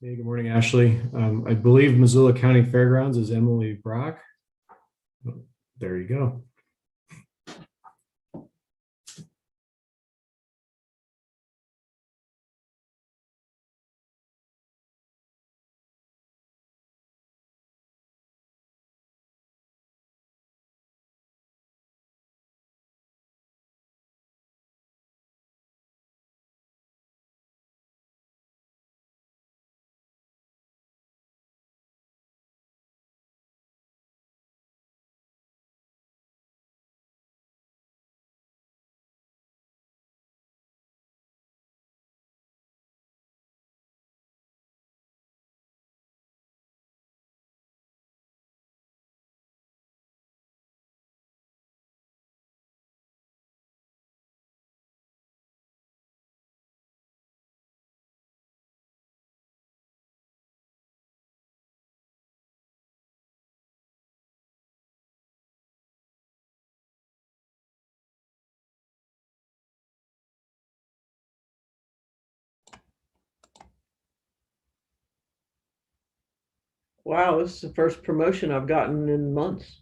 Hey, good morning, Ashley. I believe Missoula County Fairgrounds is Emily Brock. Oh, there you go. Wow, this is the first promotion I've gotten in months.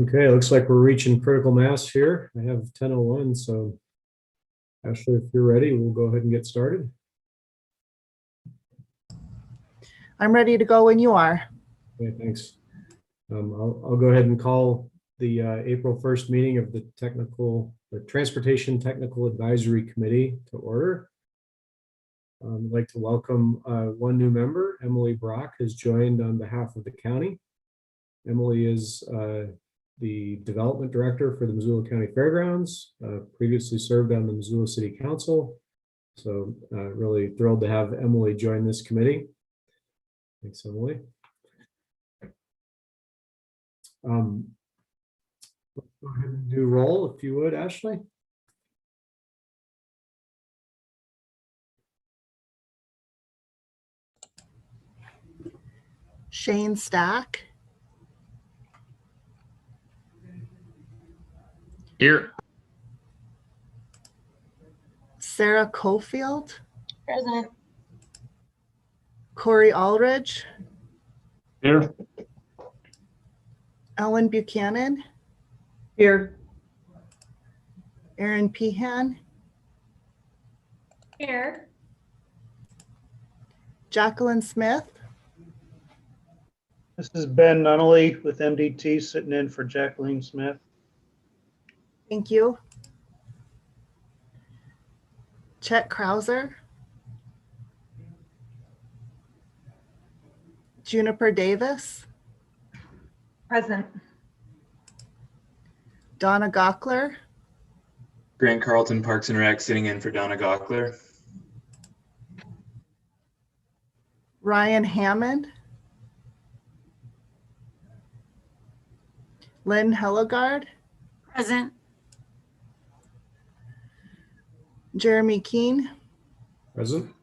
Okay, looks like we're reaching critical mass here. I have 10:01, so Ashley, if you're ready, we'll go ahead and get started. I'm ready to go when you are. Okay, thanks. I'll go ahead and call the April 1st meeting of the Transportation Technical Advisory Committee to order. I'd like to welcome one new member. Emily Brock has joined on behalf of the county. Emily is the Development Director for the Missoula County Fairgrounds, previously served on the Missoula City Council. So really thrilled to have Emily join this committee. Thanks, Emily. Let's go ahead and do roll, if you would, Ashley. Shane Stack, Here. Sarah Cofield, Present. Corey Aldridge, Here. Ellen Buchanan, Here. Aaron Pehan, Here. Jacqueline Smith, This is Ben Nunnally with MDT sitting in for Jacqueline Smith. thank you. Chet Krauser, Juniper Davis, Present. Donna Gockler, Grant Carlton, Parks and Rec, sitting in for Donna Gockler. Ryan Hammond, Lynn Hellegard, Present. Jeremy Keene, Present.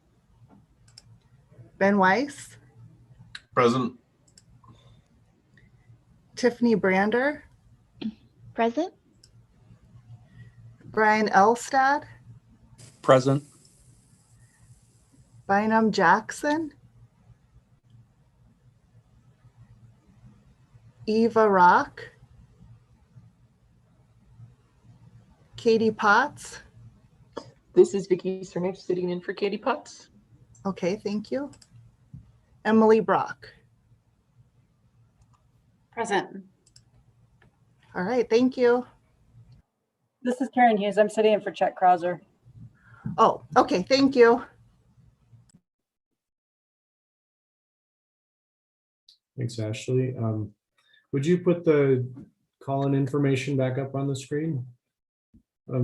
Ben Weiss, Present. Tiffany Brander, Present. Brian Elstad, Present. Bynum Jackson, Eva Rock, Katie Potts. This is Vicky Cernick sitting in for Katie Potts. Okay, thank you. Emily Brock. Present. All right, thank you. This is Karen Hughes. I'm sitting in for Chet Krauser. Oh, okay, thank you. Thanks, Ashley. Would you put the call-in information back up on the screen?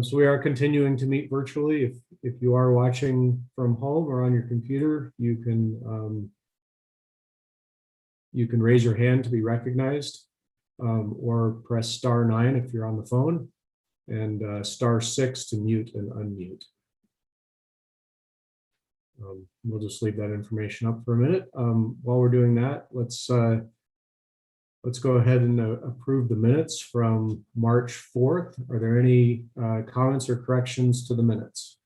So we are continuing to meet virtually. If you are watching from home or on your computer, you can raise your hand to be recognized, or press *9 if you're on the phone, and *6 to mute and unmute. We'll just leave that information up for a minute. While we're doing that, let's go ahead and approve the minutes from March 4th. Are there any comments or corrections to the minutes?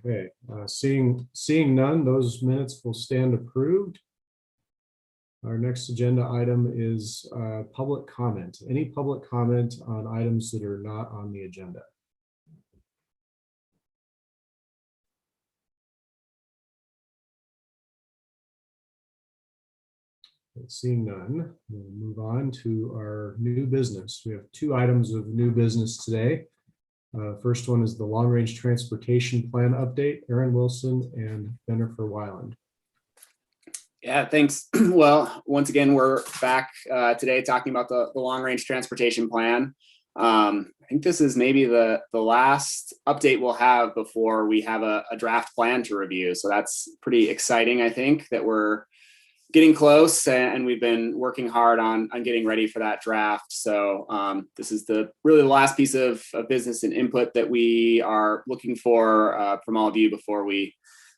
Okay, seeing none, those minutes will stand approved. Our next agenda item is public comment. Any public comment on items that are not on the agenda? Seeing none, we'll move on to our new business. We have 2 items of new business today. First one is the long-range transportation plan update. Aaron Wilson and Jennifer Weiland. Yeah, thanks. Well, once again, we're back today talking about the long-range transportation plan. I think this is maybe the last update we'll have before we have a draft plan to review. So that's pretty exciting, I think, that we're getting close, and we've been working hard on getting ready for that draft. So this is really the last piece of business and input that we are looking for from all of you before we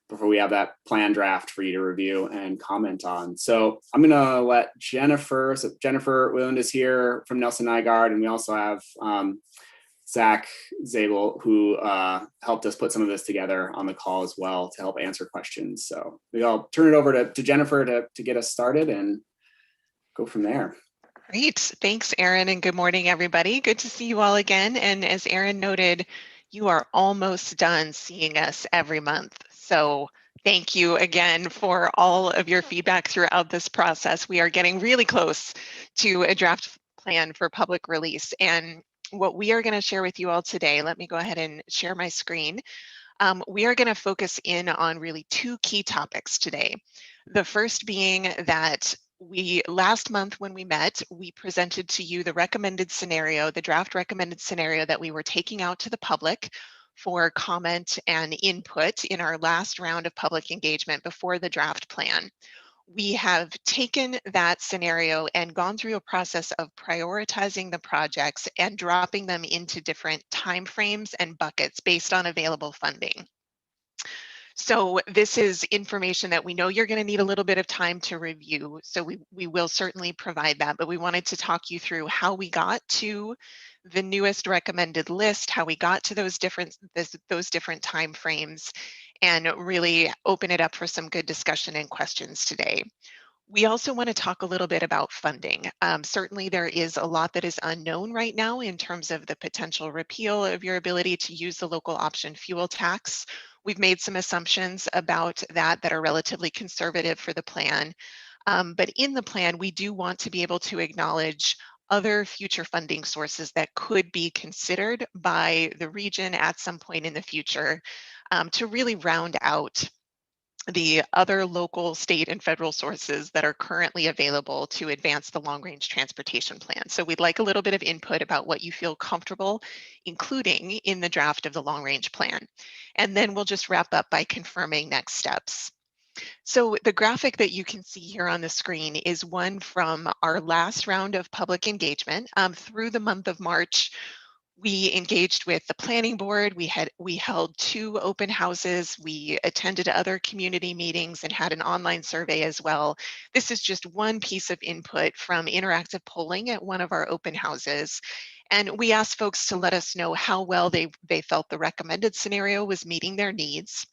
have that plan draft for you to review and comment on. So I'm gonna let Jennifer Willand is here from Nelson Nygaard, and we also have Zach Zabel, who helped us put some of this together on the call as well to help answer questions. So I'll turn it over to Jennifer to get us started and go from there. Great. Thanks, Aaron, and good morning, everybody. Good to see you all again. And as Aaron noted, you are almost done seeing us every month. So thank you again for all of your feedback throughout this process. We are getting really close to a draft plan for public release. And what we are going to share with you all today, let me go ahead and share my screen. We are going to focus in on really 2 key topics today. The first being that last month when we met, we presented to you the recommended scenario, the draft recommended scenario that we were taking out to the public for comment and input in our last round of public engagement before the draft plan. We have taken that scenario and gone through a process of prioritizing the projects and dropping them into different timeframes and buckets based on available funding. So this is information that we know you're going to need a little bit of time to review. So we will certainly provide that, but we wanted to talk you through how we got to the newest recommended list, how we got to those different time frames, and really open it up for some good discussion and questions today. We also want to talk a little bit about funding. Certainly there is a lot that is unknown right now in terms of the potential repeal of your ability to use the local option fuel tax. We've made some assumptions about that are relatively conservative for the plan. But in the plan, we do want to be able to acknowledge other future funding sources that could be considered by the region at some point in the future to really round out the other local, state, and federal sources that are currently available to advance the long-range transportation plan. So we'd like a little bit of input about what you feel comfortable including in the draft of the long-range plan. And then we'll just wrap up by confirming next steps. So the graphic that you can see here on the screen is one from our last round of public engagement. Through the month of March, we engaged with the planning board. We held 2 open houses. We attended other community meetings and had an online survey as well. This is just one piece of input from interactive polling at one of our open houses. And we asked folks to let us know how well they felt the recommended scenario was meeting their needs.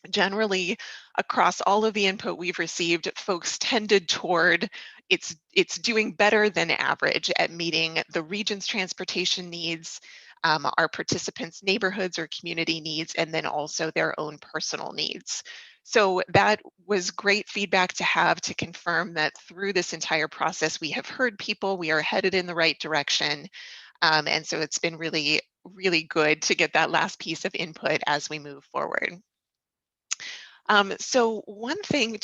Generally, across all of the input we've received, folks tended toward it's doing better than average at meeting the region's transportation needs, our participants' neighborhoods or community needs, and then also their own personal needs. So that was great feedback to have to confirm that through this entire process, we have heard people, we are headed in the right direction. And so it's been really, really good to get that last piece of input as we move forward. So one thing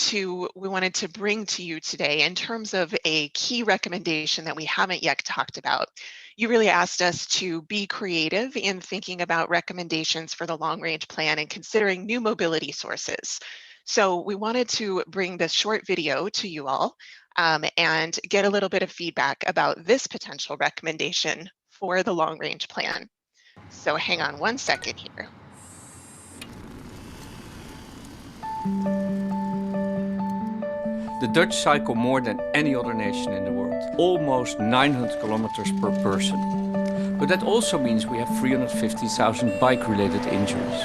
we wanted to bring to you today in terms of a key recommendation that we haven't yet talked about. You really asked us to be creative in thinking about recommendations for the long-range plan and considering new mobility sources. So we wanted to bring this short video to you all and get a little bit of feedback about this potential recommendation for the long-range plan. So hang on one second here. The Dutch cycle more than any other nation in the world, almost 900 kilometers per person. But that also means we have 350,000 bike-related injuries.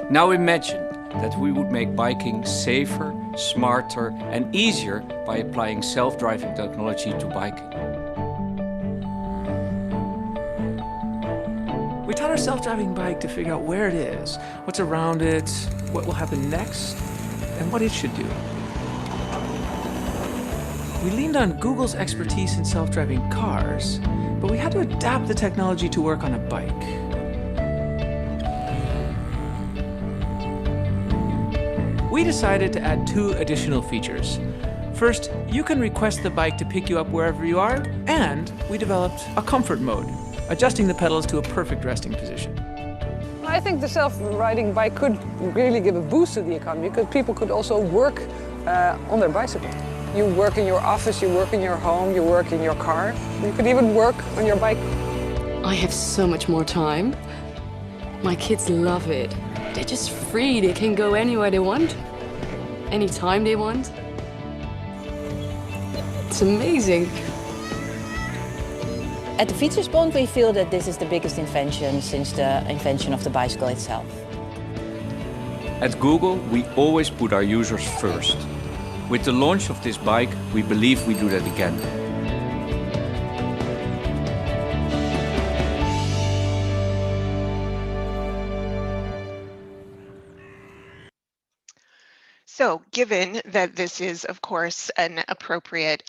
Now imagine that we would make biking safer, smarter, and easier by applying self-driving technology to biking. We taught our self-driving bike to figure out where it is, what's around it, what will happen next, and what it should do. We leaned on Google's expertise in self-driving cars, but we had to adapt the technology to work on a bike. We decided to add 2 additional features. First, you can request the bike to pick you up wherever you are, and we developed a comfort mode, adjusting the pedals to a perfect resting position. I think the self-riding bike could really give a boost to the economy because people could also work on their bicycle. You work in your office, you work in your home, you work in your car. You could even work on your bike. I have so much more time. My kids love it. They're just free. They can go anywhere they want, anytime they want. It's amazing. At the Fietsersbond, we feel that this is the biggest invention since the invention of the bicycle itself. At Google, we always put our users first. With the launch of this bike, we believe we do that again. So given that this is, of course, an appropriate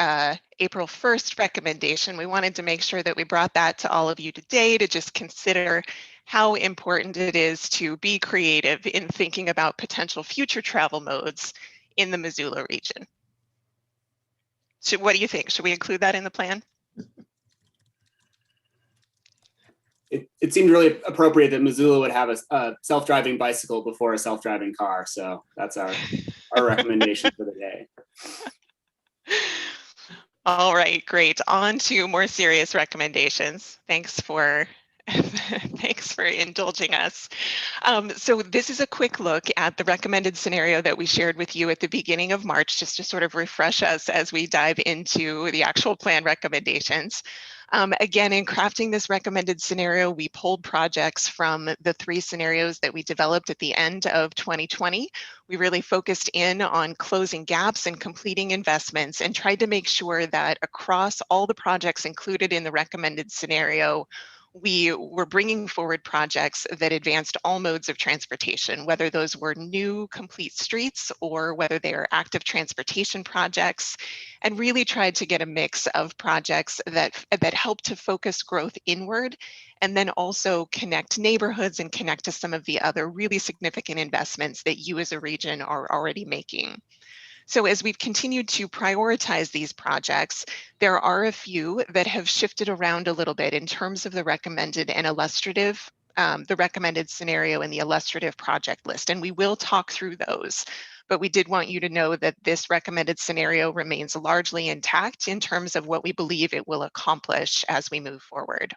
April 1st recommendation, we wanted to make sure that we brought that to all of you today to just consider how important it is to be creative in thinking about potential future travel modes in the Missoula region. What do you think? Should we include that in the plan? It seemed really appropriate that Missoula would have a self-driving bicycle before a self-driving car. So that's our recommendation for the day. All right, great. On to more serious recommendations. Thanks for Thanks for indulging us. So this is a quick look at the recommended scenario that we shared with you at the beginning of March, just to sort of refresh us as we dive into the actual plan recommendations. Again, in crafting this recommended scenario, we pulled projects from the 3 scenarios that we developed at the end of 2020. We really focused in on closing gaps and completing investments and tried to make sure that across all the projects included in the recommended scenario, we were bringing forward projects that advanced all modes of transportation, whether those were new complete streets or whether they are active transportation projects, and really tried to get a mix of projects that help to focus growth inward and then also connect neighborhoods and connect to some of the other really significant investments that you as a region are already making. So as we've continued to prioritize these projects, there are a few that have shifted around a little bit in terms of the recommended and illustrative, the recommended scenario and the illustrative project list, and we will talk through those. But we did want you to know that this recommended scenario remains largely intact in terms of what we believe it will accomplish as we move forward.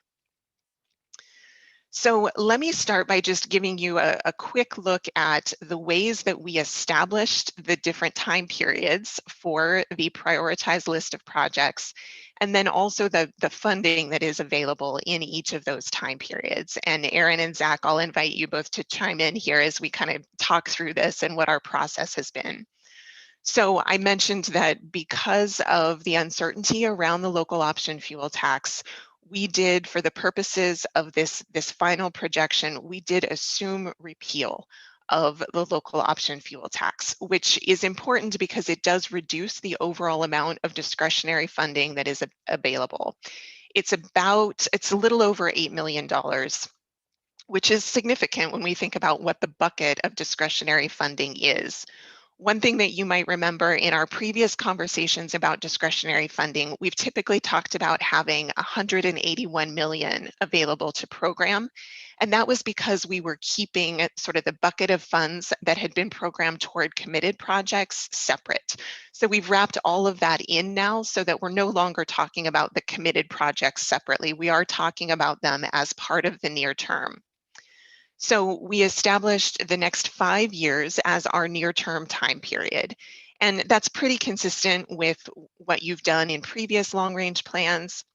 So let me start by just giving you a quick look at the ways that we established the different time periods for the prioritized list of projects, and then also the funding that is available in each of those time periods. And Aaron and Zach, I'll invite you both to chime in here as we kind of talk through this and what our process has been. So I mentioned that because of the uncertainty around the local option fuel tax, we did, for the purposes of this final projection, we did assume repeal of the local option fuel tax, which is important because it does reduce the overall amount of discretionary funding that is available. It's a little over $8 million, which is significant when we think about what the bucket of discretionary funding is. One thing that you might remember in our previous conversations about discretionary funding, we've typically talked about having 181 million available to program. And that was because we were keeping sort of the bucket of funds that had been programmed toward committed projects separate. So we've wrapped all of that in now so that we're no longer talking about the committed projects separately. We are talking about them as part of the near term. So we established the next 5 years as our near-term time period. And that's pretty consistent with what you've done in previous long-range plans.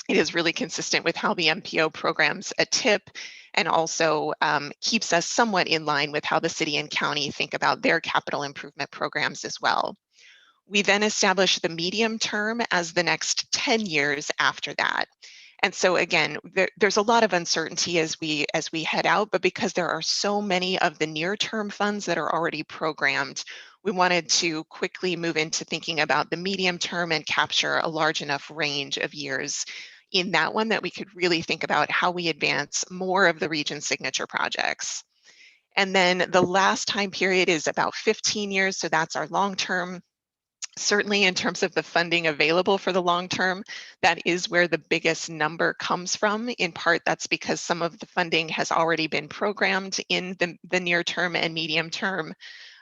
It is really consistent with how the MPO programs a TIP and also keeps us somewhat in line with how the city and county think about their capital improvement programs as well. We then established the medium term as the next 10 years after that. And so again, there's a lot of uncertainty as we head out, but because there are so many of the near-term funds that are already programmed, we wanted to quickly move into thinking about the medium term and capture a large enough range of years in that one that we could really think about how we advance more of the region's signature projects. And then the last time period is about 15 years, so that's our long-term. Certainly in terms of the funding available for the long term, that is where the biggest number comes from. In part, that's because some of the funding has already been programmed in the near term and medium term.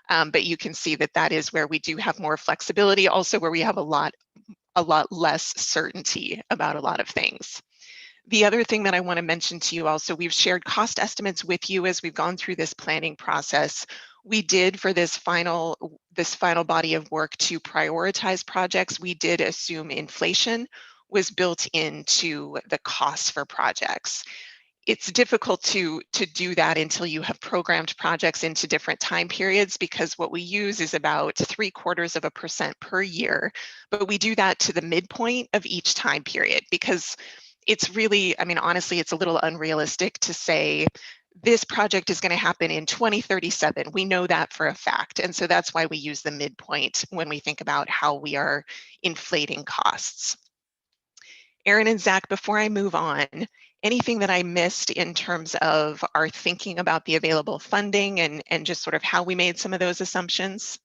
But you can see that that is where we do have more flexibility, also where we have a lot less certainty about a lot of things. The other thing that I want to mention to you also, we've shared cost estimates with you as we've gone through this planning process. We did, for this final body of work to prioritize projects, we did assume inflation was built into the cost for projects. It's difficult to do that until you have programmed projects into different time periods, because what we use is about 0.75% per year, but we do that to the midpoint of each time period, because it's really, I mean, honestly, it's a little unrealistic to say this project is going to happen in 2037. We know that for a fact. And so that's why we use the midpoint when we think about how we are inflating costs. Aaron and Zach, before I move on, anything that I missed in terms of our thinking about the available funding and just sort of how we made some of those assumptions?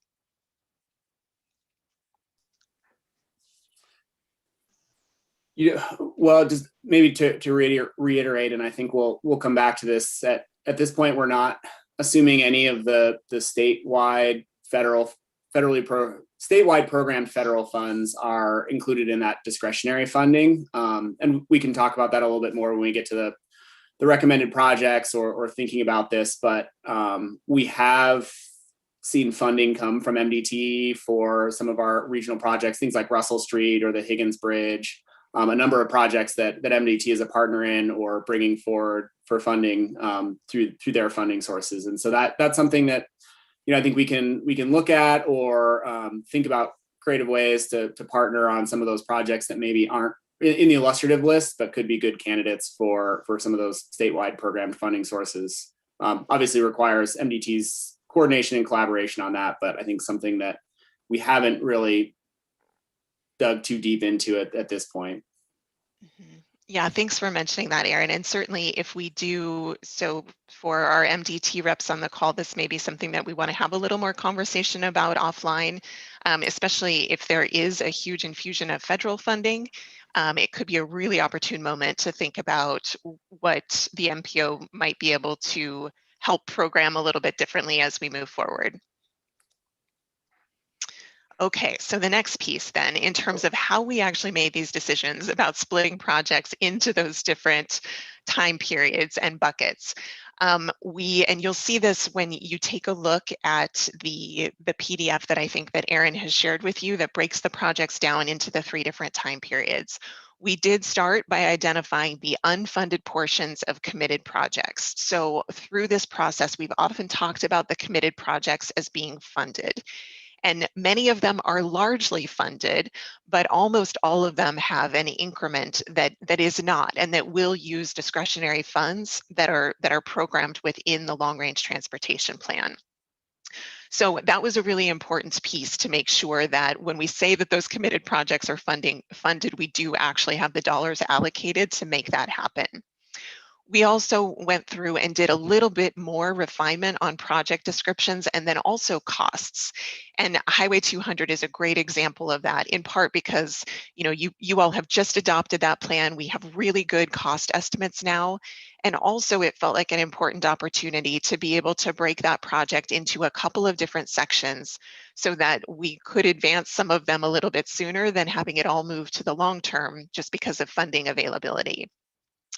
Yeah, well, just maybe to reiterate, and I think we'll come back to this. At this point, we're not assuming any of the statewide statewide programmed federal funds are included in that discretionary funding, and we can talk about that a little bit more when we get to recommended projects or thinking about this, but we have seen funding come from MDT for some of our regional projects, things like Russell Street or the Higgins Bridge, a number of projects that MDT is a partner in or bringing forward for funding through their funding sources. And so that's something that, I think we can look at or think about creative ways to partner on some of those projects that maybe aren't in the illustrative list, but could be good candidates for some of those statewide programmed funding sources. Obviously requires MDT's coordination and collaboration on that, but I think something that we haven't really dug too deep into it at this point. Yeah, thanks for mentioning that, Aaron. And certainly if we do so for our MDT reps on the call, this may be something that we want to have a little more conversation about offline, especially if there is a huge infusion of federal funding. It could be a really opportune moment to think about what the MPO might be able to help program a little bit differently as we move forward. Okay, so the next piece then, in terms of how we actually made these decisions about splitting projects into those different time periods and buckets. And you'll see this when you take a look at the PDF that I think that Aaron has shared with you that breaks the projects down into the 3 different time periods. We did start by identifying the unfunded portions of committed projects. So through this process, we've often talked about the committed projects as being funded. And many of them are largely funded, but almost all of them have an increment that is not, and that will use discretionary funds that are programmed within the long-range transportation plan. So that was a really important piece to make sure that when we say that those committed projects are funded, we do actually have the dollars allocated to make that happen. We also went through and did a little bit more refinement on project descriptions and then also costs. And Highway 200 is a great example of that, in part because you all have just adopted that plan. We have really good cost estimates now. And also it felt like an important opportunity to be able to break that project into a couple of different sections so that we could advance some of them a little bit sooner than having it all move to the long term just because of funding availability.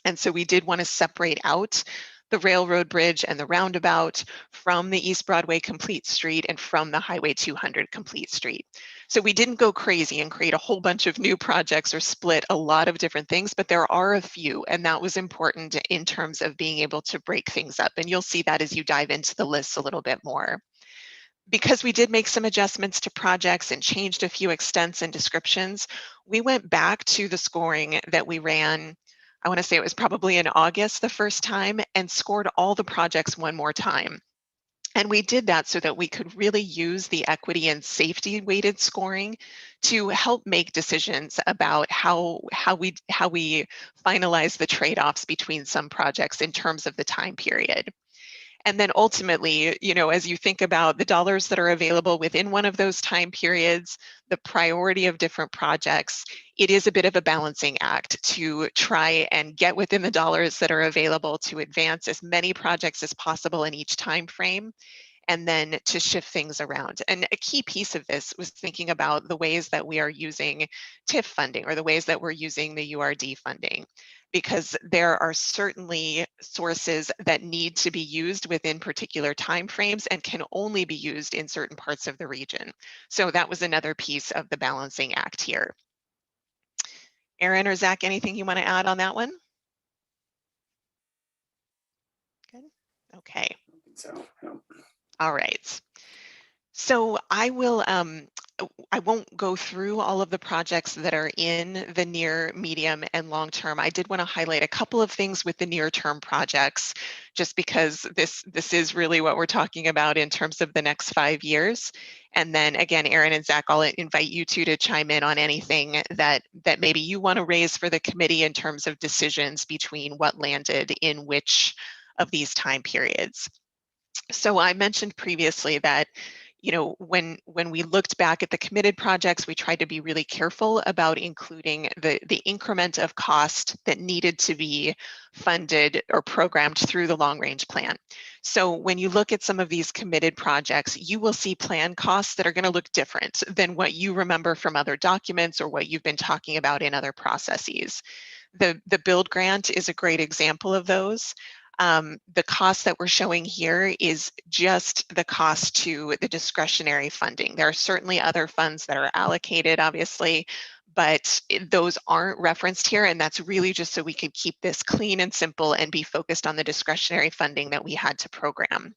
And so we did want to separate out the railroad bridge and the roundabout from the East Broadway Complete Street and from the Highway 200 Complete Street. So we didn't go crazy and create a whole bunch of new projects or split a lot of different things, but there are a few, and that was important in terms of being able to break things up. And you'll see that as you dive into the lists a little bit more. Because we did make some adjustments to projects and changed a few extents and descriptions, we went back to the scoring that we ran. I want to say it was probably in August the first time, and scored all the projects one more time. And we did that so that we could really use the equity and safety weighted scoring to help make decisions about how we finalize the trade-offs between some projects in terms of the time period. And then ultimately, as you think about the dollars that are available within one of those time periods, the priority of different projects, it is a bit of a balancing act to try and get within the dollars that are available to advance as many projects as possible in each time frame, and then to shift things around. And a key piece of this was thinking about the ways that we are using TIF funding or the ways that we're using the URD funding, because there are certainly sources that need to be used within particular timeframes and can only be used in certain parts of the region. So that was another piece of the balancing act here. Aaron or Zach, anything you want to add on that one? Good. Okay. So, no. All right. So I won't go through all of the projects that are in the near, medium, and long term. I did want to highlight a couple of things with the near term projects, just because this is really what we're talking about in terms of the next 5 years. And then again, Aaron and Zach, I'll invite you two to chime in on anything that maybe you want to raise for the committee in terms of decisions between what landed in which of these time periods. So I mentioned previously that when we looked back at the committed projects, we tried to be really careful about including the increment of cost that needed to be funded or programmed through the long range plan. So when you look at some of these committed projects, you will see plan costs that are going to look different than what you remember from other documents or what you've been talking about in other processes. The build grant is a great example of those. The cost that we're showing here is just the cost to the discretionary funding. There are certainly other funds that are allocated, obviously, but those aren't referenced here. And that's really just so we could keep this clean and simple and be focused on the discretionary funding that we had to program.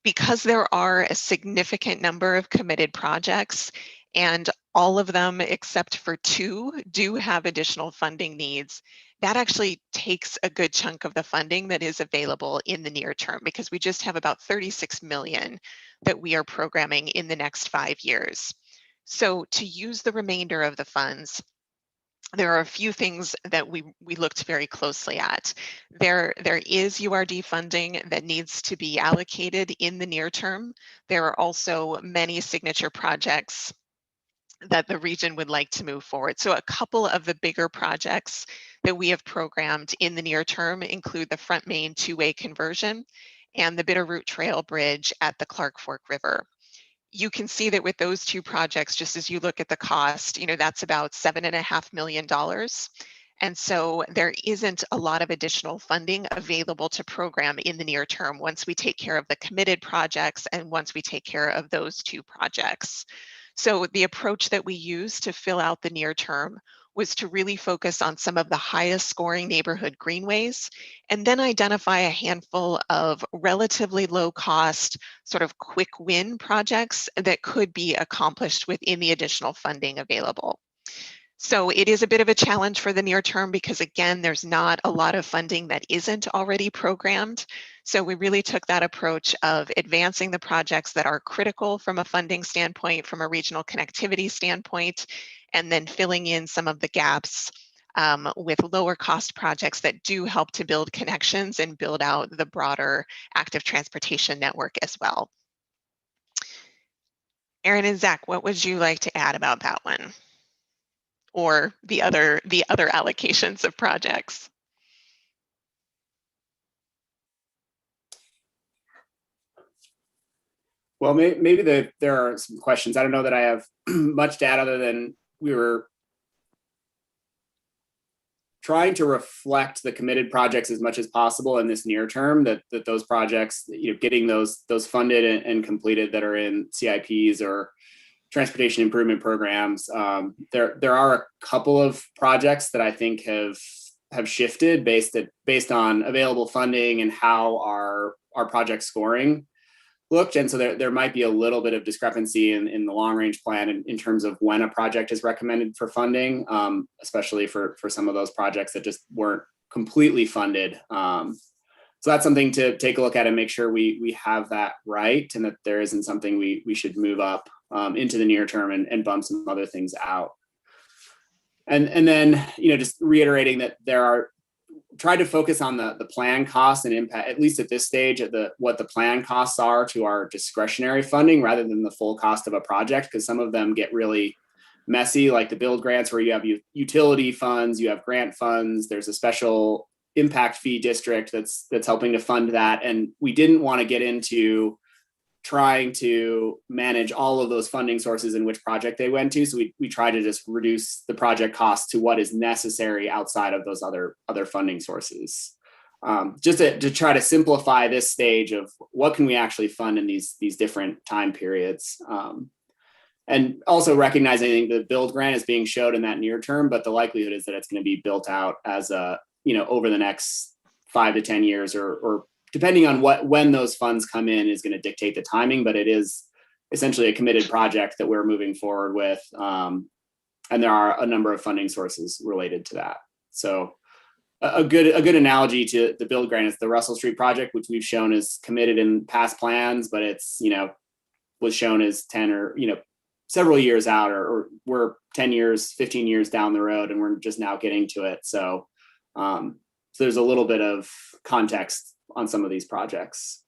Because there are a significant number of committed projects, and all of them except for 2 do have additional funding needs, that actually takes a good chunk of the funding that is available in the near term, because we just have about 36 million that we are programming in the next 5 years. So to use the remainder of the funds, there are a few things that we looked very closely at. There is URD funding that needs to be allocated in the near term. There are also many signature projects that the region would like to move forward. So a couple of the bigger projects that we have programmed in the near term include the Front Main 2-way conversion and the Bitterroot Trail Bridge at the Clark Fork River. You can see that with those 2 projects, just as you look at the cost, that's about $7.5 million. And so there isn't a lot of additional funding available to program in the near term once we take care of the committed projects and once we take care of those 2 projects. So the approach that we used to fill out the near term was to really focus on some of the highest scoring neighborhood greenways, and then identify a handful of relatively low cost, sort of quick win projects that could be accomplished within the additional funding available. So it is a bit of a challenge for the near term because, again, there's not a lot of funding that isn't already programmed. So we really took that approach of advancing the projects that are critical from a funding standpoint, from a regional connectivity standpoint, and then filling in some of the gaps with lower cost projects that do help to build connections and build out the broader active transportation network as well. Aaron and Zach, what would you like to add about that one? Or the other allocations of projects? Well, maybe there are some questions. I don't know that I have much data other than we were trying to reflect the committed projects as much as possible in this near term, that those projects, getting those funded and completed that are in CIPs or transportation improvement programs. There are a couple of projects that I think have shifted based on available funding and how our project scoring looked. And so there might be a little bit of discrepancy in the long range plan in terms of when a project is recommended for funding, especially for some of those projects that just weren't completely funded. So that's something to take a look at and make sure we have that right, and that there isn't something we should move up into the near term and bump some other things out. And then, just reiterating that try to focus on the plan costs and impact, at least at this stage, at what the plan costs are to our discretionary funding rather than the full cost of a project, because some of them get really messy, like the build grants where you have utility funds, you have grant funds, there's a special impact fee district that's helping to fund that. And we didn't want to get into trying to manage all of those funding sources in which project they went to. So we try to just reduce the project cost to what is necessary outside of those other funding sources. Just to try to simplify this stage of what can we actually fund in these different time periods. And also recognizing the build grant is being showed in that near term, but the likelihood is that it's going to be built out as over the next 5 to 10 years or depending on when those funds come in is going to dictate the timing, but it is essentially a committed project that we're moving forward with. And there are a number of funding sources related to that. So a good analogy to the build grant is the Russell Street project, which we've shown is committed in past plans, but it's, was shown as 10 or, several years out, or we're 10 years, 15 years down the road, and we're just now getting to it. So there's a little bit of context on some of these projects.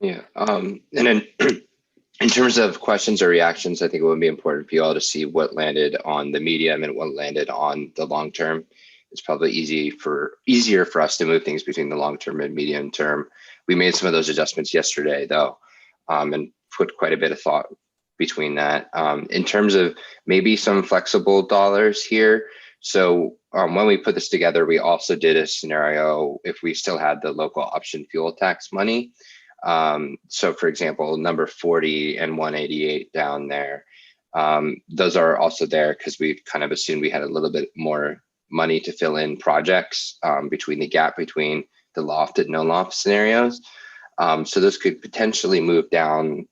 Yeah, and then in terms of questions or reactions, I think it would be important for you all to see what landed on the medium and what landed on the long term. It's probably easier for us to move things between the long term and medium term. We made some of those adjustments yesterday, though, and put quite a bit of thought between that. In terms of maybe some flexible dollars here, So when we put this together, we also did a scenario if we still had the local option fuel tax money. So for example, number 40 and 188 down there, those are also there because we kind of assumed we had a little bit more money to fill in projects between the gap between the loft and no loft scenarios. So those could potentially move down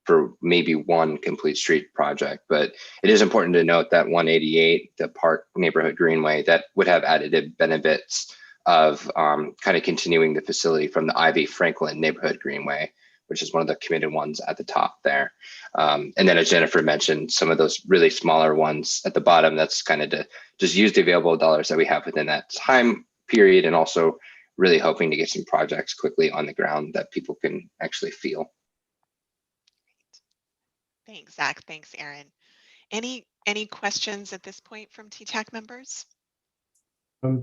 for maybe one complete street project, but it is important to note that 188, the Park Neighborhood Greenway, that would have additive benefits of kind of continuing the facility from the Ivy Franklin Neighborhood Greenway, which is one of the committed ones at the top there. And then as Jennifer mentioned, some of those really smaller ones at the bottom, that's kind of to just use the available dollars that we have within that time period, and also really hoping to get some projects quickly on the ground that people can actually feel. Thanks, Zach. Thanks, Aaron. Any questions at this point from TTAC members?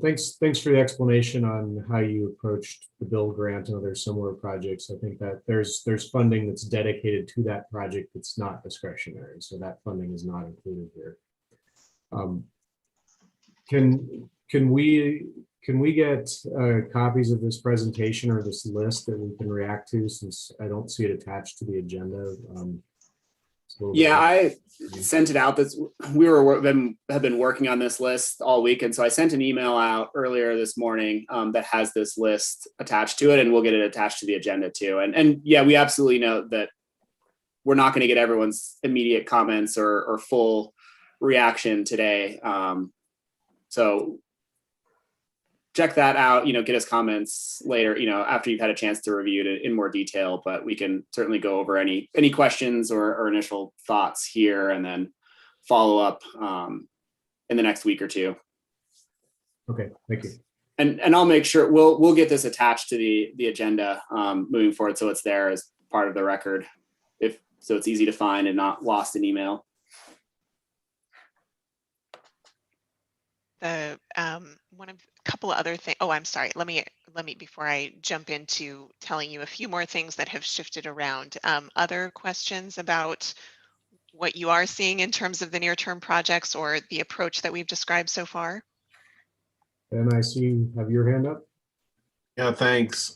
Thanks for the explanation on how you approached the Bill grant and other similar projects. I think that there's funding that's dedicated to that project that's not discretionary, so that funding is not included here. Can we get copies of this presentation or this list that we can react to, since I don't see it attached to the agenda? Yeah, I sent it out. This we have been working on this list all week, and so I sent an email out earlier this morning that has this list attached to it, and we'll get it attached to the agenda too. And yeah, we absolutely know that we're not going to get everyone's immediate comments or full reaction today. So check that out, get us comments later, after you've had a chance to review it in more detail, but we can certainly go over any questions or initial thoughts here and then follow up in the next week or two. Okay, thank you. And I'll make sure we'll get this attached to the agenda moving forward, so it's there as part of the record, so it's easy to find and not lost in email. The couple of other things. Oh, I'm sorry. Let me before I jump into telling you a few more things that have shifted around. Other questions about what you are seeing in terms of the near-term projects or the approach that we've described so far? Ben, I see you have your hand up. Yeah, thanks.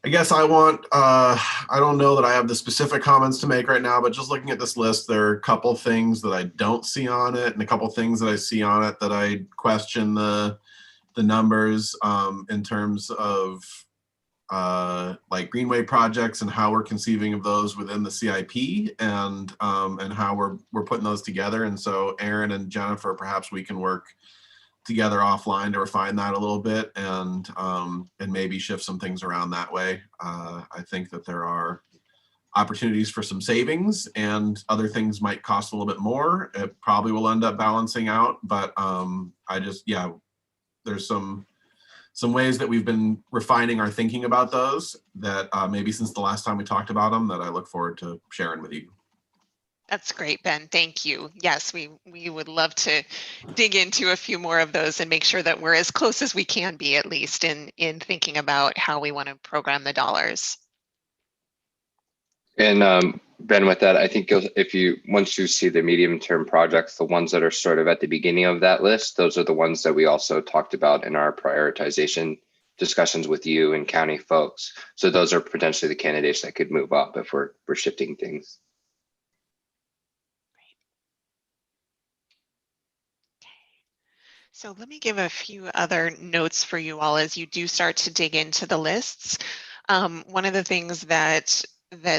I guess I don't know that I have the specific comments to make right now, but just looking at this list, there are a couple things that I don't see on it and a couple things that I see on it that I question the numbers in terms of like Greenway projects and how we're conceiving of those within the CIP and how we're putting those together. And so Aaron and Jennifer, perhaps we can work together offline to refine that a little bit and maybe shift some things around that way. I think that there are opportunities for some savings, and other things might cost a little bit more. It probably will end up balancing out, but there's some ways that we've been refining our thinking about those that maybe since the last time we talked about them that I look forward to sharing with you. That's great, Ben. Thank you. Yes, we would love to dig into a few more of those and make sure that we're as close as we can be, at least in thinking about how we want to program the dollars. And Ben, with that, I think once you see the medium-term projects, the ones that are sort of at the beginning of that list, those are the ones that we also talked about in our prioritization discussions with you and county folks. So those are potentially the candidates that could move up if we're shifting things. So let me give a few other notes for you all as you do start to dig into the lists. One of the things that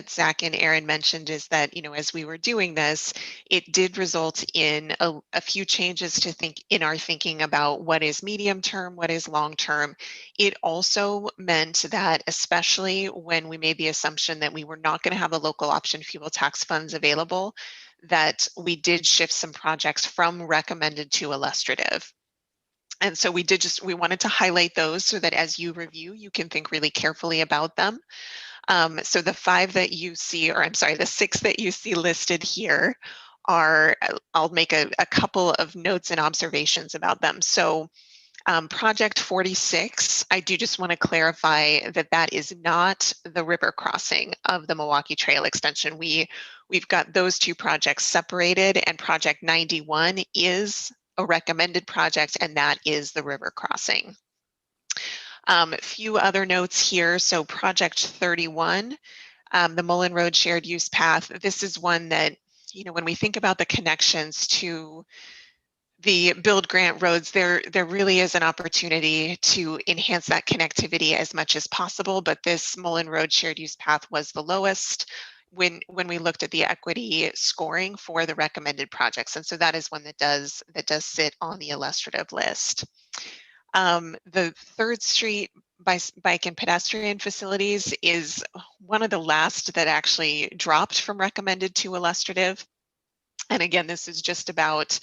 Zach and Aaron mentioned is that, as we were doing this, it did result in a few changes to think in our thinking about what is medium term, what is long term. It also meant that, especially when we made the assumption that we were not going to have the local option fuel tax funds available, that we did shift some projects from recommended to illustrative. And so we wanted to highlight those so that as you review, you can think really carefully about them. So the the 6 that you see listed here are, I'll make a couple of notes and observations about them. So project 46, I do just want to clarify that is not the river crossing of the Milwaukee Trail extension. We've got those two projects separated, and project 91 is a recommended project, and that is the river crossing. A few other notes here. So project 31, the Mullen Road shared use path. This is one that, when we think about the connections to the build grant roads, there really is an opportunity to enhance that connectivity as much as possible, but this Mullen Road shared use path was the lowest when we looked at the equity scoring for the recommended projects. And so that is one that does sit on the illustrative list. The 3rd Street bike and pedestrian facilities is one of the last that actually dropped from recommended to illustrative. And again, this is just about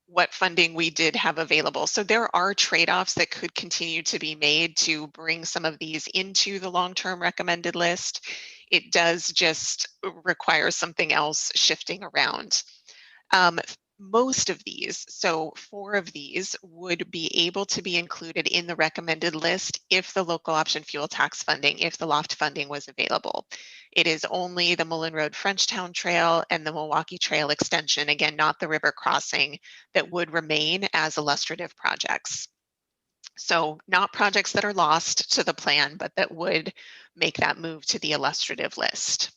what funding we did have available. So there are trade-offs that could continue to be made to bring some of these into the long-term recommended list. It does just require something else shifting around. Most of these, so 4 of these, would be able to be included in the recommended list if the local option fuel tax funding, if the LOFT funding was available. It is only the Mullen Road Frenchtown Trail and the Milwaukee Trail extension, again, not the river crossing, that would remain as illustrative projects. So not projects that are lost to the plan, but that would make that move to the illustrative list.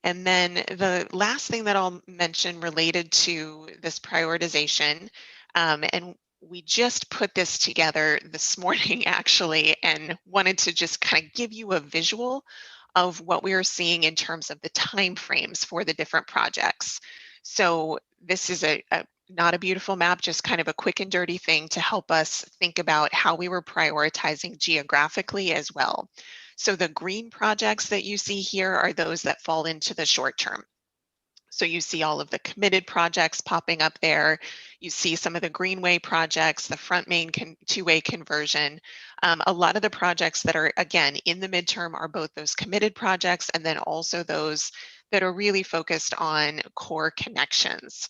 And then the last thing that I'll mention related to this prioritization, and we just put this together this morning actually, and wanted to just kind of give you a visual of what we are seeing in terms of the timeframes for the different projects. So this is not a beautiful map, just kind of a quick and dirty thing to help us think about how we were prioritizing geographically as well. So the green projects that you see here are those that fall into the short term. So you see all of the committed projects popping up there. You see some of the Greenway projects, the Front Main two-way conversion. A lot of the projects that are, again, in the midterm are both those committed projects and then also those that are really focused on core connections.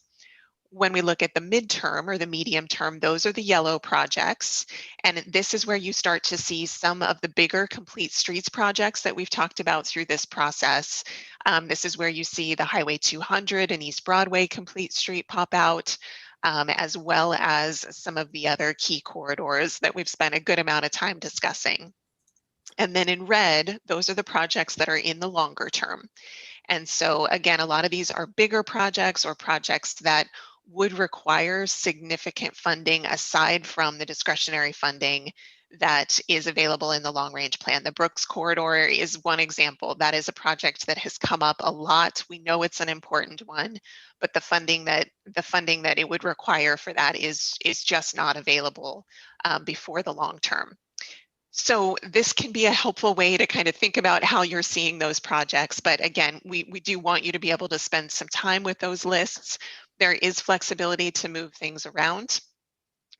When we look at the midterm or the medium term, those are the yellow projects. And this is where you start to see some of the bigger complete streets projects that we've talked about through this process. This is where you see the Highway 200 and East Broadway complete street pop out, as well as some of the other key corridors that we've spent a good amount of time discussing. And then in red, those are the projects that are in the longer term. And so again, a lot of these are bigger projects or projects that would require significant funding aside from the discretionary funding that is available in the long range plan. The Brooks Corridor is one example. That is a project that has come up a lot. We know it's an important one, but the funding that it would require for that is just not available before the long term. So this can be a helpful way to kind of think about how you're seeing those projects. But again, we do want you to be able to spend some time with those lists. There is flexibility to move things around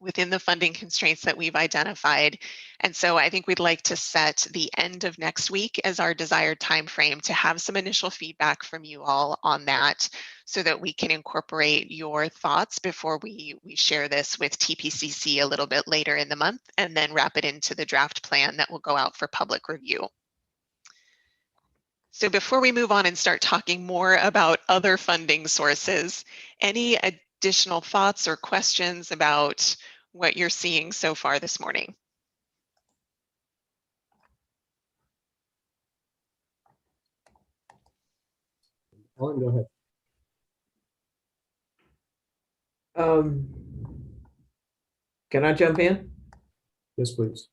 within the funding constraints that we've identified. And so I think we'd like to set the end of next week as our desired timeframe to have some initial feedback from you all on that so that we can incorporate your thoughts before we share this with TPCC a little bit later in the month and then wrap it into the draft plan that will go out for public review. So before we move on and start talking more about other funding sources, any additional thoughts or questions about what you're seeing so far this morning? Ellen, go ahead. Can I jump in? Yes, please.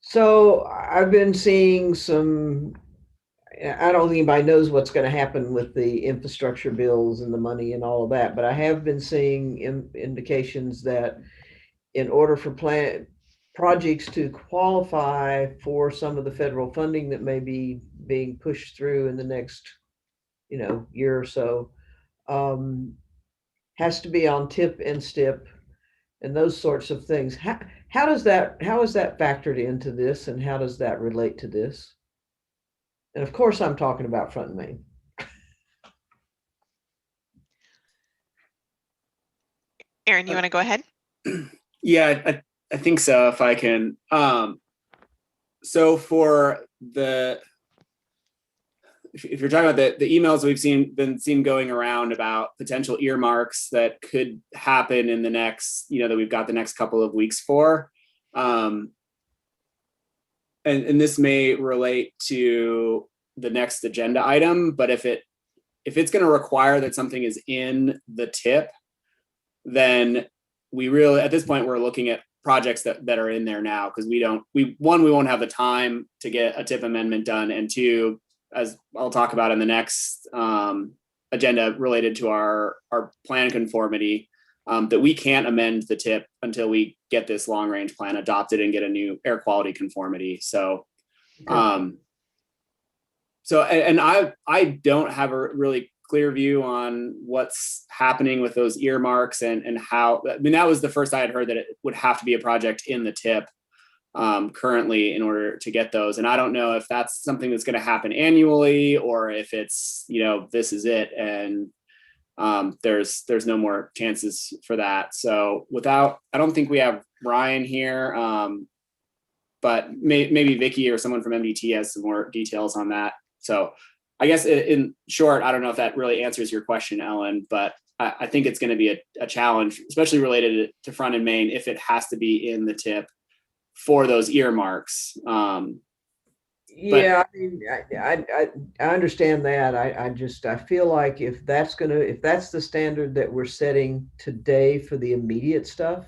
So I've been seeing some, I don't think anybody knows what's going to happen with the infrastructure bills and the money and all of that, but I have been seeing indications that in order for projects to qualify for some of the federal funding that may be being pushed through in the next, year or so, has to be on TIP and STIP and those sorts of things. How is that factored into this, and how does that relate to this? And of course, I'm talking about Front Main. Aaron, you want to go ahead? Yeah, I think so, if I can. So for the if you're talking about the emails we've been seen going around about potential earmarks that could happen in the next, that we've got the next couple of weeks for. And this may relate to the next agenda item, but if it's going to require that something is in the TIP, then we really, at this point, we're looking at projects that are in there now, because we won't have the time to get a TIP amendment done, and two, as I'll talk about in the next agenda related to our plan conformity, that we can't amend the TIP until we get this long range plan adopted and get a new air quality conformity. So, I don't have a really clear view on what's happening with those earmarks and how. I mean, that was the first I had heard, that it would have to be a project in the TIP currently in order to get those. And I don't know if that's something that's going to happen annually, or if it's, this is it, and there's no more chances for that. So I don't think we have Ryan here, but maybe Vicky or someone from MDT has some more details on that. So I guess in short, I don't know if that really answers your question, Ellen, but I think it's going to be a challenge, especially related to Front and Main, if it has to be in the TIP for those earmarks. Yeah, I mean, I understand that. I feel like if that's the standard that we're setting today for the immediate stuff,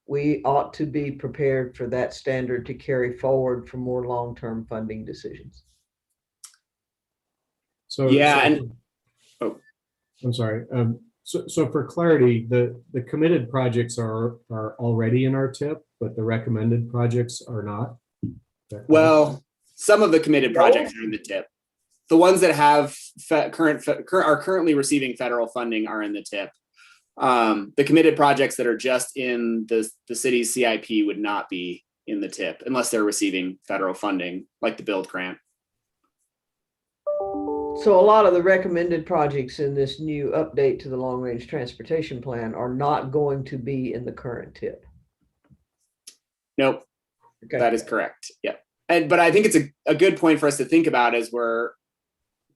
we ought to be prepared for that standard to carry forward for more long-term funding decisions. So I'm sorry. So for clarity, the committed projects are already in our TIP, but the recommended projects are not. Well, some of the committed projects are in the TIP. The ones that have are currently receiving federal funding are in the TIP. The committed projects that are just in the city's CIP would not be in the TIP unless they're receiving federal funding, like the build grant. So a lot of the recommended projects in this new update to the long range transportation plan are not going to be in the current TIP. Nope. Okay. That is correct. Yeah. But I think it's a good point for us to think about as we're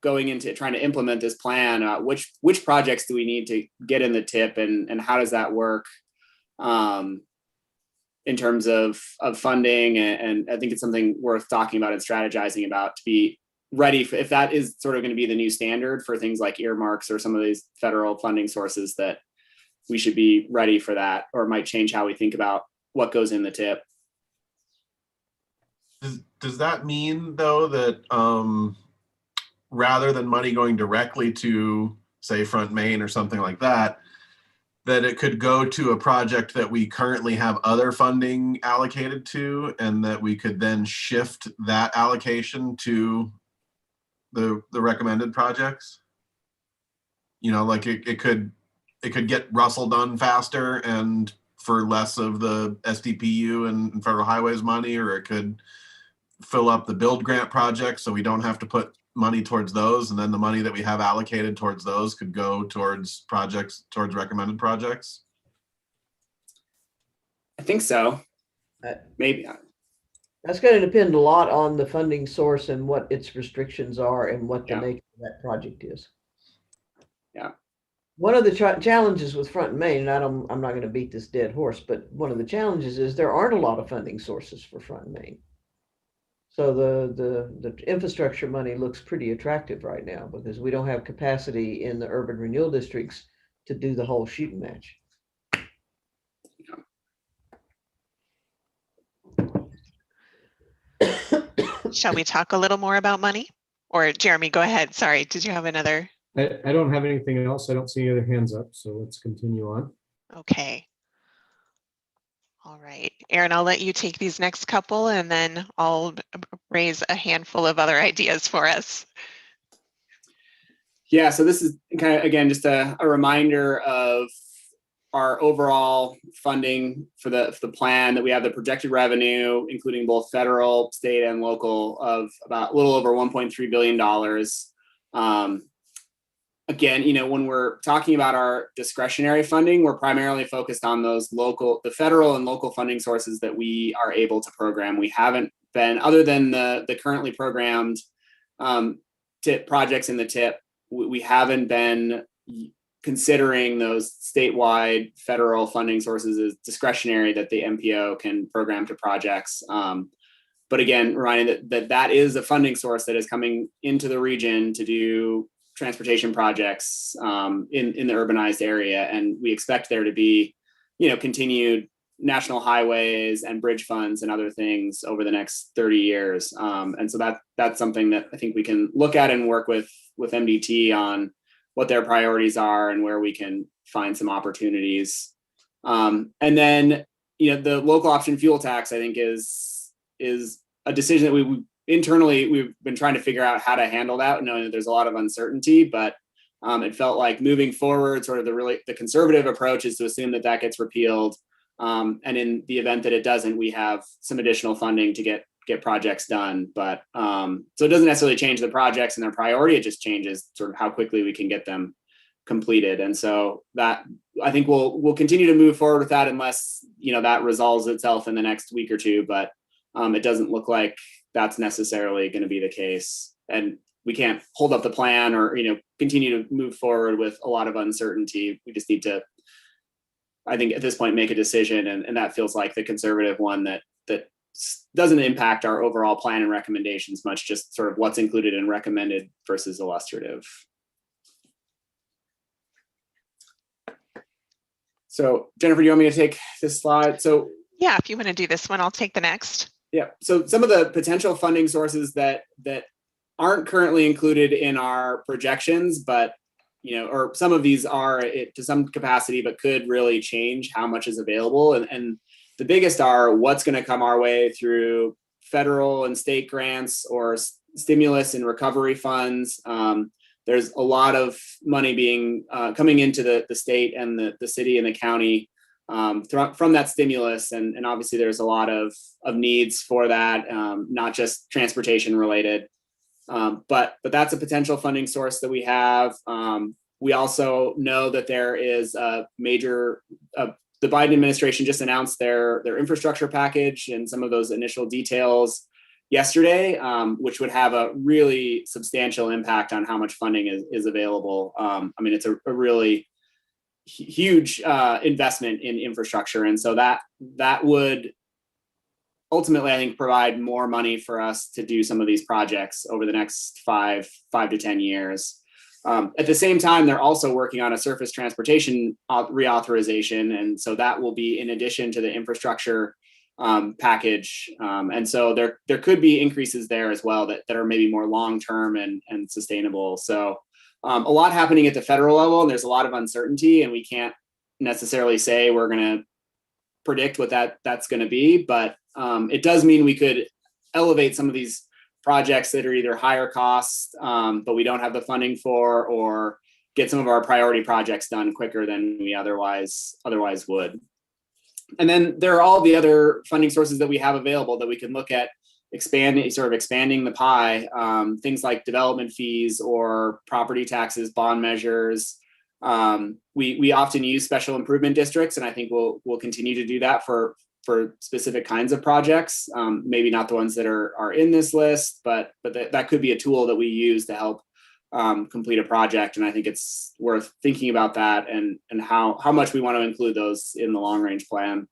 going into trying to implement this plan. Which projects do we need to get in the TIP, and how does that work in terms of funding? And I think it's something worth talking about and strategizing about to be ready for, if that is sort of going to be the new standard for things like earmarks or some of these federal funding sources, that we should be ready for that, or it might change how we think about what goes in the TIP. Does that mean, though, that rather than money going directly to, say, Front Main or something like that, that it could go to a project that we currently have other funding allocated to, and that we could then shift that allocation to the recommended projects? Like it could get Russell done faster and for less of the SDPU and federal highways money, or it could fill up the build grant project so we don't have to put money towards those, and then the money that we have allocated towards those could go towards recommended projects. I think so. Maybe. That's going to depend a lot on the funding source and what its restrictions are and what the nature of that project is. Yeah. One of the challenges with Front and Main, and I'm not going to beat this dead horse, but one of the challenges is there aren't a lot of funding sources for Front and Main. So the infrastructure money looks pretty attractive right now because we don't have capacity in the urban renewal districts to do the whole shooting match. Shall we talk a little more about money? Or Jeremy, go ahead. Sorry, did you have another? I don't have anything else. I don't see any other hands up, so let's continue on. Okay. All right, Aaron, I'll let you take these next couple, and then I'll raise a handful of other ideas for us. Yeah, so this is kind of, again, just a reminder of our overall funding for the plan, that we have the projected revenue, including both federal, state, and local, of about a little over $1.3 billion. Again, when we're talking about our discretionary funding, we're primarily focused on those the federal and local funding sources that we are able to program. We haven't been, other than the currently programmed TIP projects in the tip, we haven't been considering those statewide federal funding sources as discretionary that the MPO can program to projects. But again, reminding that is a funding source that is coming into the region to do transportation projects in the urbanized area, and we expect there to be, continued national highways and bridge funds and other things over the next 30 years. And so that's something that I think we can look at and work with MDT on what their priorities are and where we can find some opportunities. And then, the local option fuel tax, I think is a decision that we've been trying to figure out how to handle that, knowing that there's a lot of uncertainty, but it felt like moving forward, sort of the conservative approach is to assume that gets repealed. And in the event that it doesn't, we have some additional funding to get projects done. But so it doesn't necessarily change the projects and their priority. It just changes sort of how quickly we can get them completed. And so that, I think we'll continue to move forward with that unless, that resolves itself in the next week or two. But it doesn't look like that's necessarily going to be the case. And we can't hold up the plan or, continue to move forward with a lot of uncertainty. We just need to, I think at this point, make a decision. And that feels like the conservative one that doesn't impact our overall plan and recommendations much, just sort of what's included and recommended versus illustrative. So Jennifer, do you want me to take this slide? So yeah, if you want to do this one, I'll take the next. Yeah, so some of the potential funding sources that aren't currently included in our projections, but or some of these are to some capacity, but could really change how much is available. And the biggest are what's going to come our way through federal and state grants or stimulus and recovery funds. There's a lot of money being coming into the state and the city and the county from that stimulus. And obviously there's a lot of needs for that, not just transportation related. But that's a potential funding source that we have. We also know that there is a major, the Biden administration just announced their infrastructure package and some of those initial details yesterday, which would have a really substantial impact on how much funding is available. It's a really huge investment in infrastructure. And so that would ultimately, I think, provide more money for us to do some of these projects over the next 5 to 10 years. At the same time, they're also working on a surface transportation reauthorization. And so that will be in addition to the infrastructure package. And so there could be increases there as well that are maybe more long-term and sustainable. So a lot happening at the federal level, and there's a lot of uncertainty, and we can't necessarily say we're going to predict what that's going to be, but it does mean we could elevate some of these projects that are either higher cost, but we don't have the funding for, or get some of our priority projects done quicker than we otherwise would. And then there are all the other funding sources that we have available that we can look at expanding the pie, things like development fees or property taxes, bond measures. We often use special improvement districts, and I think we'll continue to do that for specific kinds of projects. Maybe not the ones that are in this list, but that could be a tool that we use to help complete a project. And I think it's worth thinking about that and how much we want to include those in the long range plan.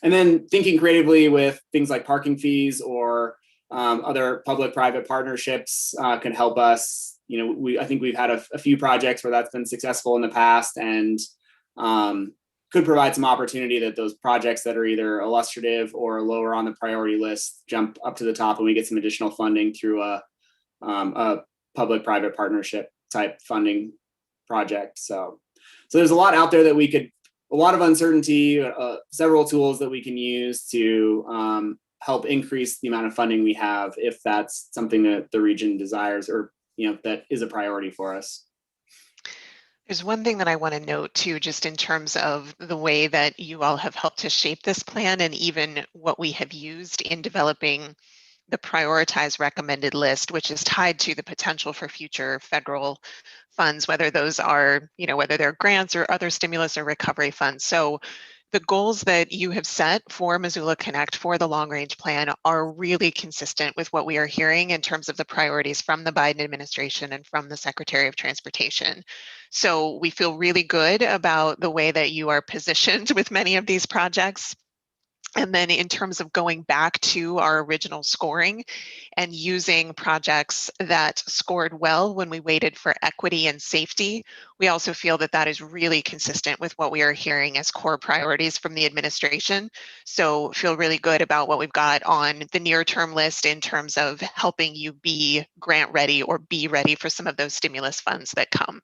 And then thinking creatively with things like parking fees or other public-private partnerships can help us. I think we've had a few projects where that's been successful in the past, and could provide some opportunity that those projects that are either illustrative or lower on the priority list jump up to the top, and we get some additional funding through a public-private partnership type funding project. So there's a lot out there that a lot of uncertainty, several tools that we can use to help increase the amount of funding we have if that's something that the region desires or that is a priority for us. There's one thing that I want to note too, just in terms of the way that you all have helped to shape this plan and even what we have used in developing the prioritized recommended list, which is tied to the potential for future federal funds, whether those are, whether they're grants or other stimulus or recovery funds. So the goals that you have set for Missoula Connect for the long range plan are really consistent with what we are hearing in terms of the priorities from the Biden administration and from the Secretary of Transportation. So we feel really good about the way that you are positioned with many of these projects. And then in terms of going back to our original scoring and using projects that scored well when we waited for equity and safety, we also feel that that is really consistent with what we are hearing as core priorities from the administration. So feel really good about what we've got on the near-term list in terms of helping you be grant ready or be ready for some of those stimulus funds that come.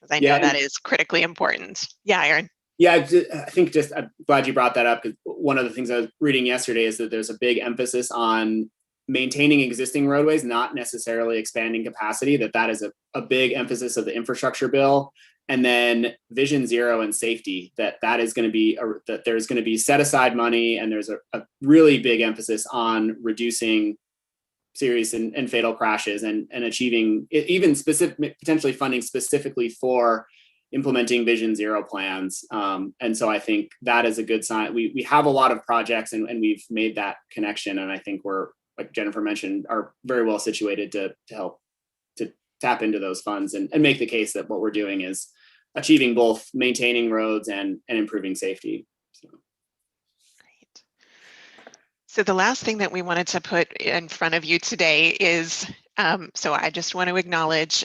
Because I know that is critically important. Yeah, Aaron. Yeah, I think I'm glad you brought that up, because one of the things I was reading yesterday is that there's a big emphasis on maintaining existing roadways, not necessarily expanding capacity, that is a big emphasis of the infrastructure bill. And then Vision Zero and safety, that is going to be, that there's going to be set aside money, and there's a really big emphasis on reducing serious and fatal crashes and achieving even potentially funding specifically for implementing Vision Zero plans. And so I think that is a good sign. We have a lot of projects and we've made that connection. And I think we're, like Jennifer mentioned, are very well situated to help to tap into those funds and make the case that what we're doing is achieving both maintaining roads and improving safety. Great. So the last thing that we wanted to put in front of you today is, so I just want to acknowledge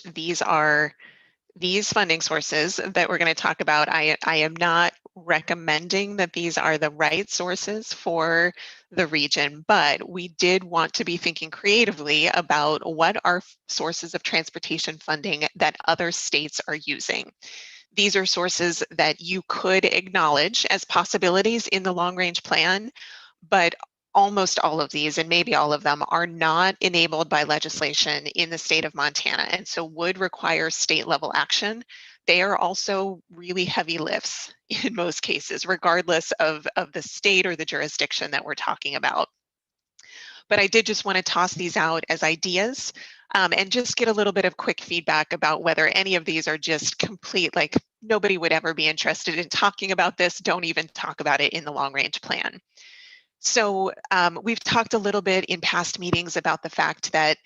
these funding sources that we're going to talk about. I am not recommending that these are the right sources for the region, but we did want to be thinking creatively about what are sources of transportation funding that other states are using. These are sources that you could acknowledge as possibilities in the long range plan, but almost all of these, and maybe all of them, are not enabled by legislation in the state of Montana, and so would require state level action. They are also really heavy lifts in most cases, regardless of the state or the jurisdiction that we're talking about. But I did just want to toss these out as ideas and just get a little bit of quick feedback about whether any of these are just complete, like nobody would ever be interested in talking about this, don't even talk about it in the long range plan. So we've talked a little bit in past meetings about the fact that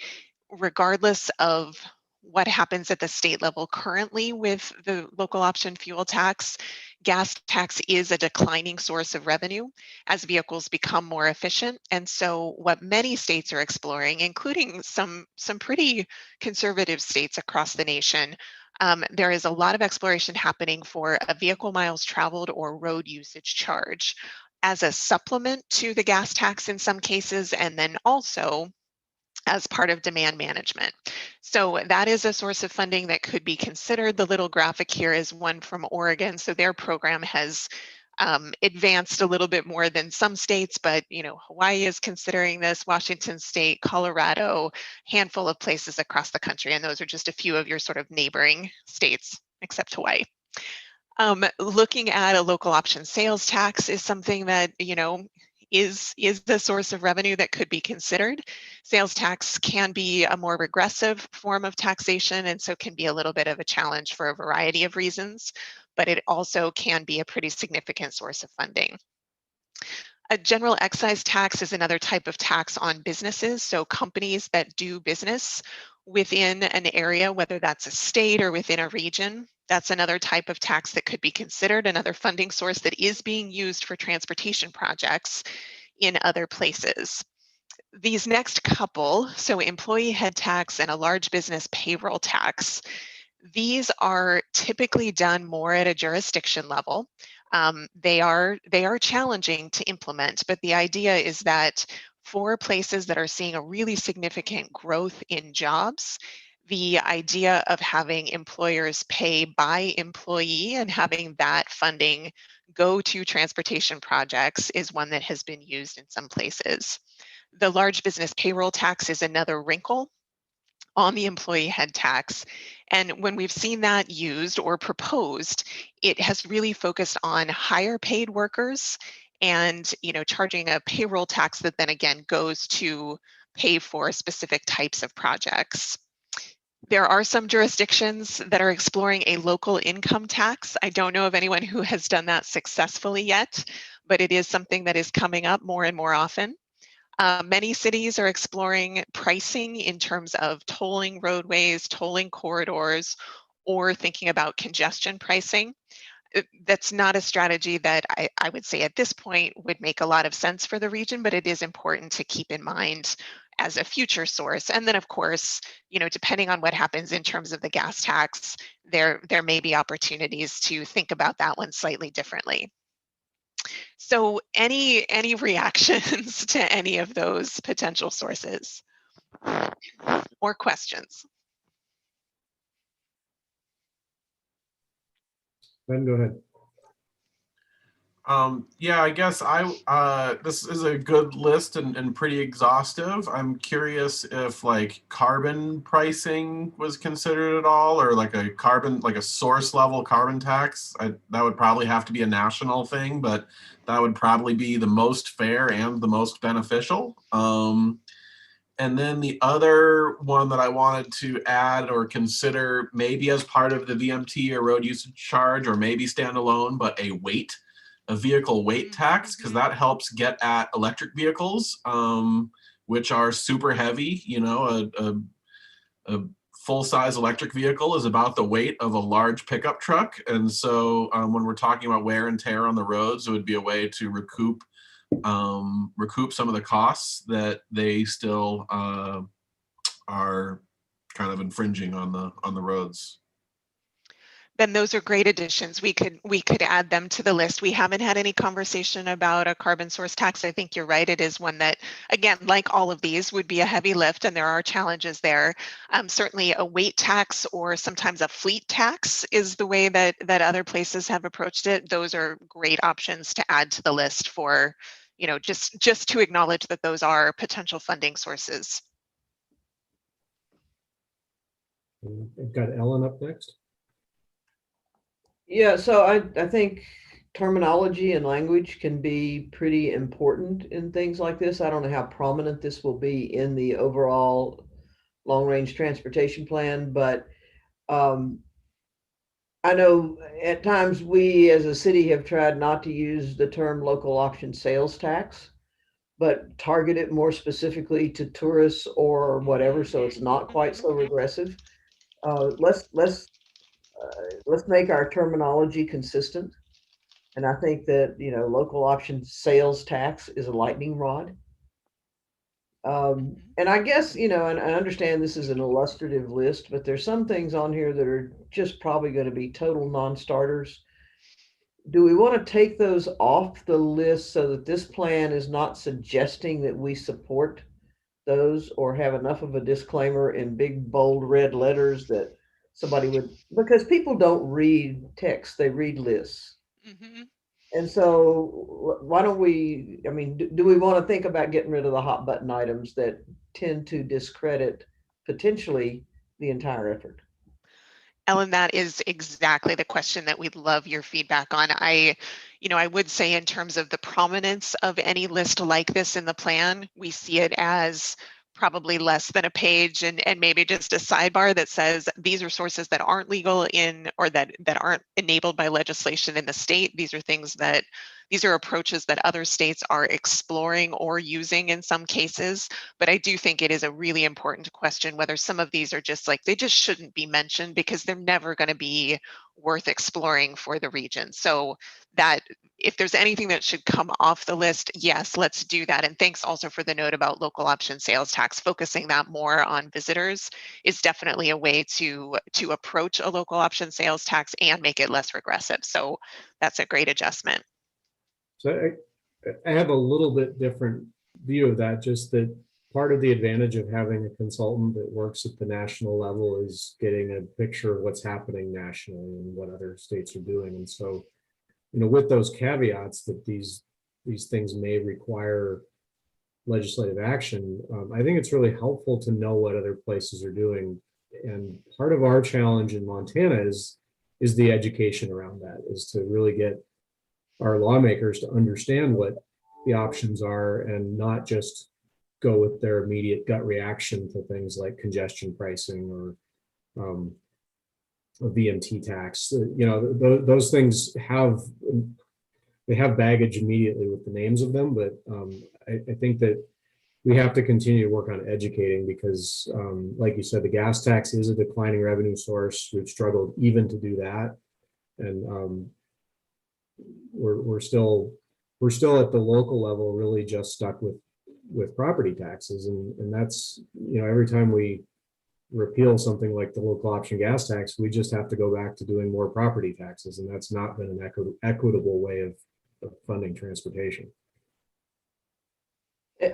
regardless of what happens at the state level currently with the local option fuel tax, gas tax is a declining source of revenue as vehicles become more efficient. And so what many states are exploring, including some pretty conservative states across the nation, there is a lot of exploration happening for a vehicle miles traveled or road usage charge as a supplement to the gas tax in some cases, and then also as part of demand management. So that is a source of funding that could be considered. The little graphic here is one from Oregon. So their program has advanced a little bit more than some states, but Hawaii is considering this, Washington State, Colorado, handful of places across the country, and those are just a few of your sort of neighboring states, except Hawaii. Looking at a local option sales tax is something that, is the source of revenue that could be considered. Sales tax can be a more regressive form of taxation, and so can be a little bit of a challenge for a variety of reasons, but it also can be a pretty significant source of funding. A general excise tax is another type of tax on businesses. So companies that do business within an area, whether that's a state or within a region, that's another type of tax that could be considered, another funding source that is being used for transportation projects in other places. These next couple, so employee head tax and a large business payroll tax, these are typically done more at a jurisdiction level. They are challenging to implement, but the idea is that for places that are seeing a really significant growth in jobs, the idea of having employers pay by employee and having that funding go to transportation projects is one that has been used in some places. The large business payroll tax is another wrinkle on the employee head tax. And when we've seen that used or proposed, it has really focused on higher paid workers and charging a payroll tax that then again goes to pay for specific types of projects. There are some jurisdictions that are exploring a local income tax. I don't know of anyone who has done that successfully yet, but it is something that is coming up more and more often. Many cities are exploring pricing in terms of tolling roadways, tolling corridors, or thinking about congestion pricing. That's not a strategy that I would say at this point would make a lot of sense for the region, but it is important to keep in mind as a future source. And then of course, depending on what happens in terms of the gas tax, there may be opportunities to think about that one slightly differently. So any reactions to any of those potential sources or questions? Ben, go ahead. Yeah, I guess this is a good list and pretty exhaustive. I'm curious if like carbon pricing was considered at all, or like a source level carbon tax. That would probably have to be a national thing, but that would probably be the most fair and the most beneficial. And then the other one that I wanted to add or consider, maybe as part of the VMT or road usage charge, or maybe standalone, but a vehicle weight tax, because that helps get at electric vehicles, which are super heavy. A full-size electric vehicle is about the weight of a large pickup truck. And so when we're talking about wear and tear on the roads, it would be a way to recoup some of the costs that they still are kind of infringing on the roads. Then those are great additions. We could add them to the list. We haven't had any conversation about a carbon source tax. I think you're right. It is one that, again, like all of these, would be a heavy lift, and there are challenges there. Certainly a weight tax or sometimes a fleet tax is the way that other places have approached it. Those are great options to add to the list for, just to acknowledge that those are potential funding sources. I've got Ellen up next. Yeah, so I think terminology and language can be pretty important in things like this. I don't know how prominent this will be in the overall long-range transportation plan, but I know at times we as a city have tried not to use the term local option sales tax, but target it more specifically to tourists or whatever, so it's not quite so regressive. Let's make our terminology consistent. And I think that, local option sales tax is a lightning rod. And I guess, and I understand this is an illustrative list, but there's some things on here that are just probably going to be total non-starters. Do we want to take those off the list so that this plan is not suggesting that we support those, or have enough of a disclaimer in big, bold red letters that somebody would, because people don't read text, they read lists. Mm-hmm. And so why don't we, do we want to think about getting rid of the hot button items that tend to discredit potentially the entire effort? Ellen, that is exactly the question that we'd love your feedback on. I would say in terms of the prominence of any list like this in the plan, we see it as probably less than a page and maybe just a sidebar that says these are sources that aren't legal in, or that aren't enabled by legislation in the state. These are approaches that other states are exploring or using in some cases. But I do think it is a really important question whether some of these are just they just shouldn't be mentioned because they're never going to be worth exploring for the region. So that if there's anything that should come off the list, yes, let's do that. And thanks also for the note about local option sales tax. Focusing that more on visitors is definitely a way to approach a local option sales tax and make it less regressive. So that's a great adjustment. So I have a little bit different view of that, just that part of the advantage of having a consultant that works at the national level is getting a picture of what's happening nationally and what other states are doing. And so, with those caveats that these things may require legislative action, I think it's really helpful to know what other places are doing. And part of our challenge in Montana is the education around that, is to really get our lawmakers to understand what the options are and not just go with their immediate gut reaction to things like congestion pricing or a VMT tax. Those things have baggage immediately with the names of them, but I think that we have to continue to work on educating because, like you said, the gas tax is a declining revenue source. We've struggled even to do that, and we're still at the local level really just stuck with property taxes, and that's every time we repeal something like the local option gas tax, we just have to go back to doing more property taxes, and that's not been an equitable way of funding transportation.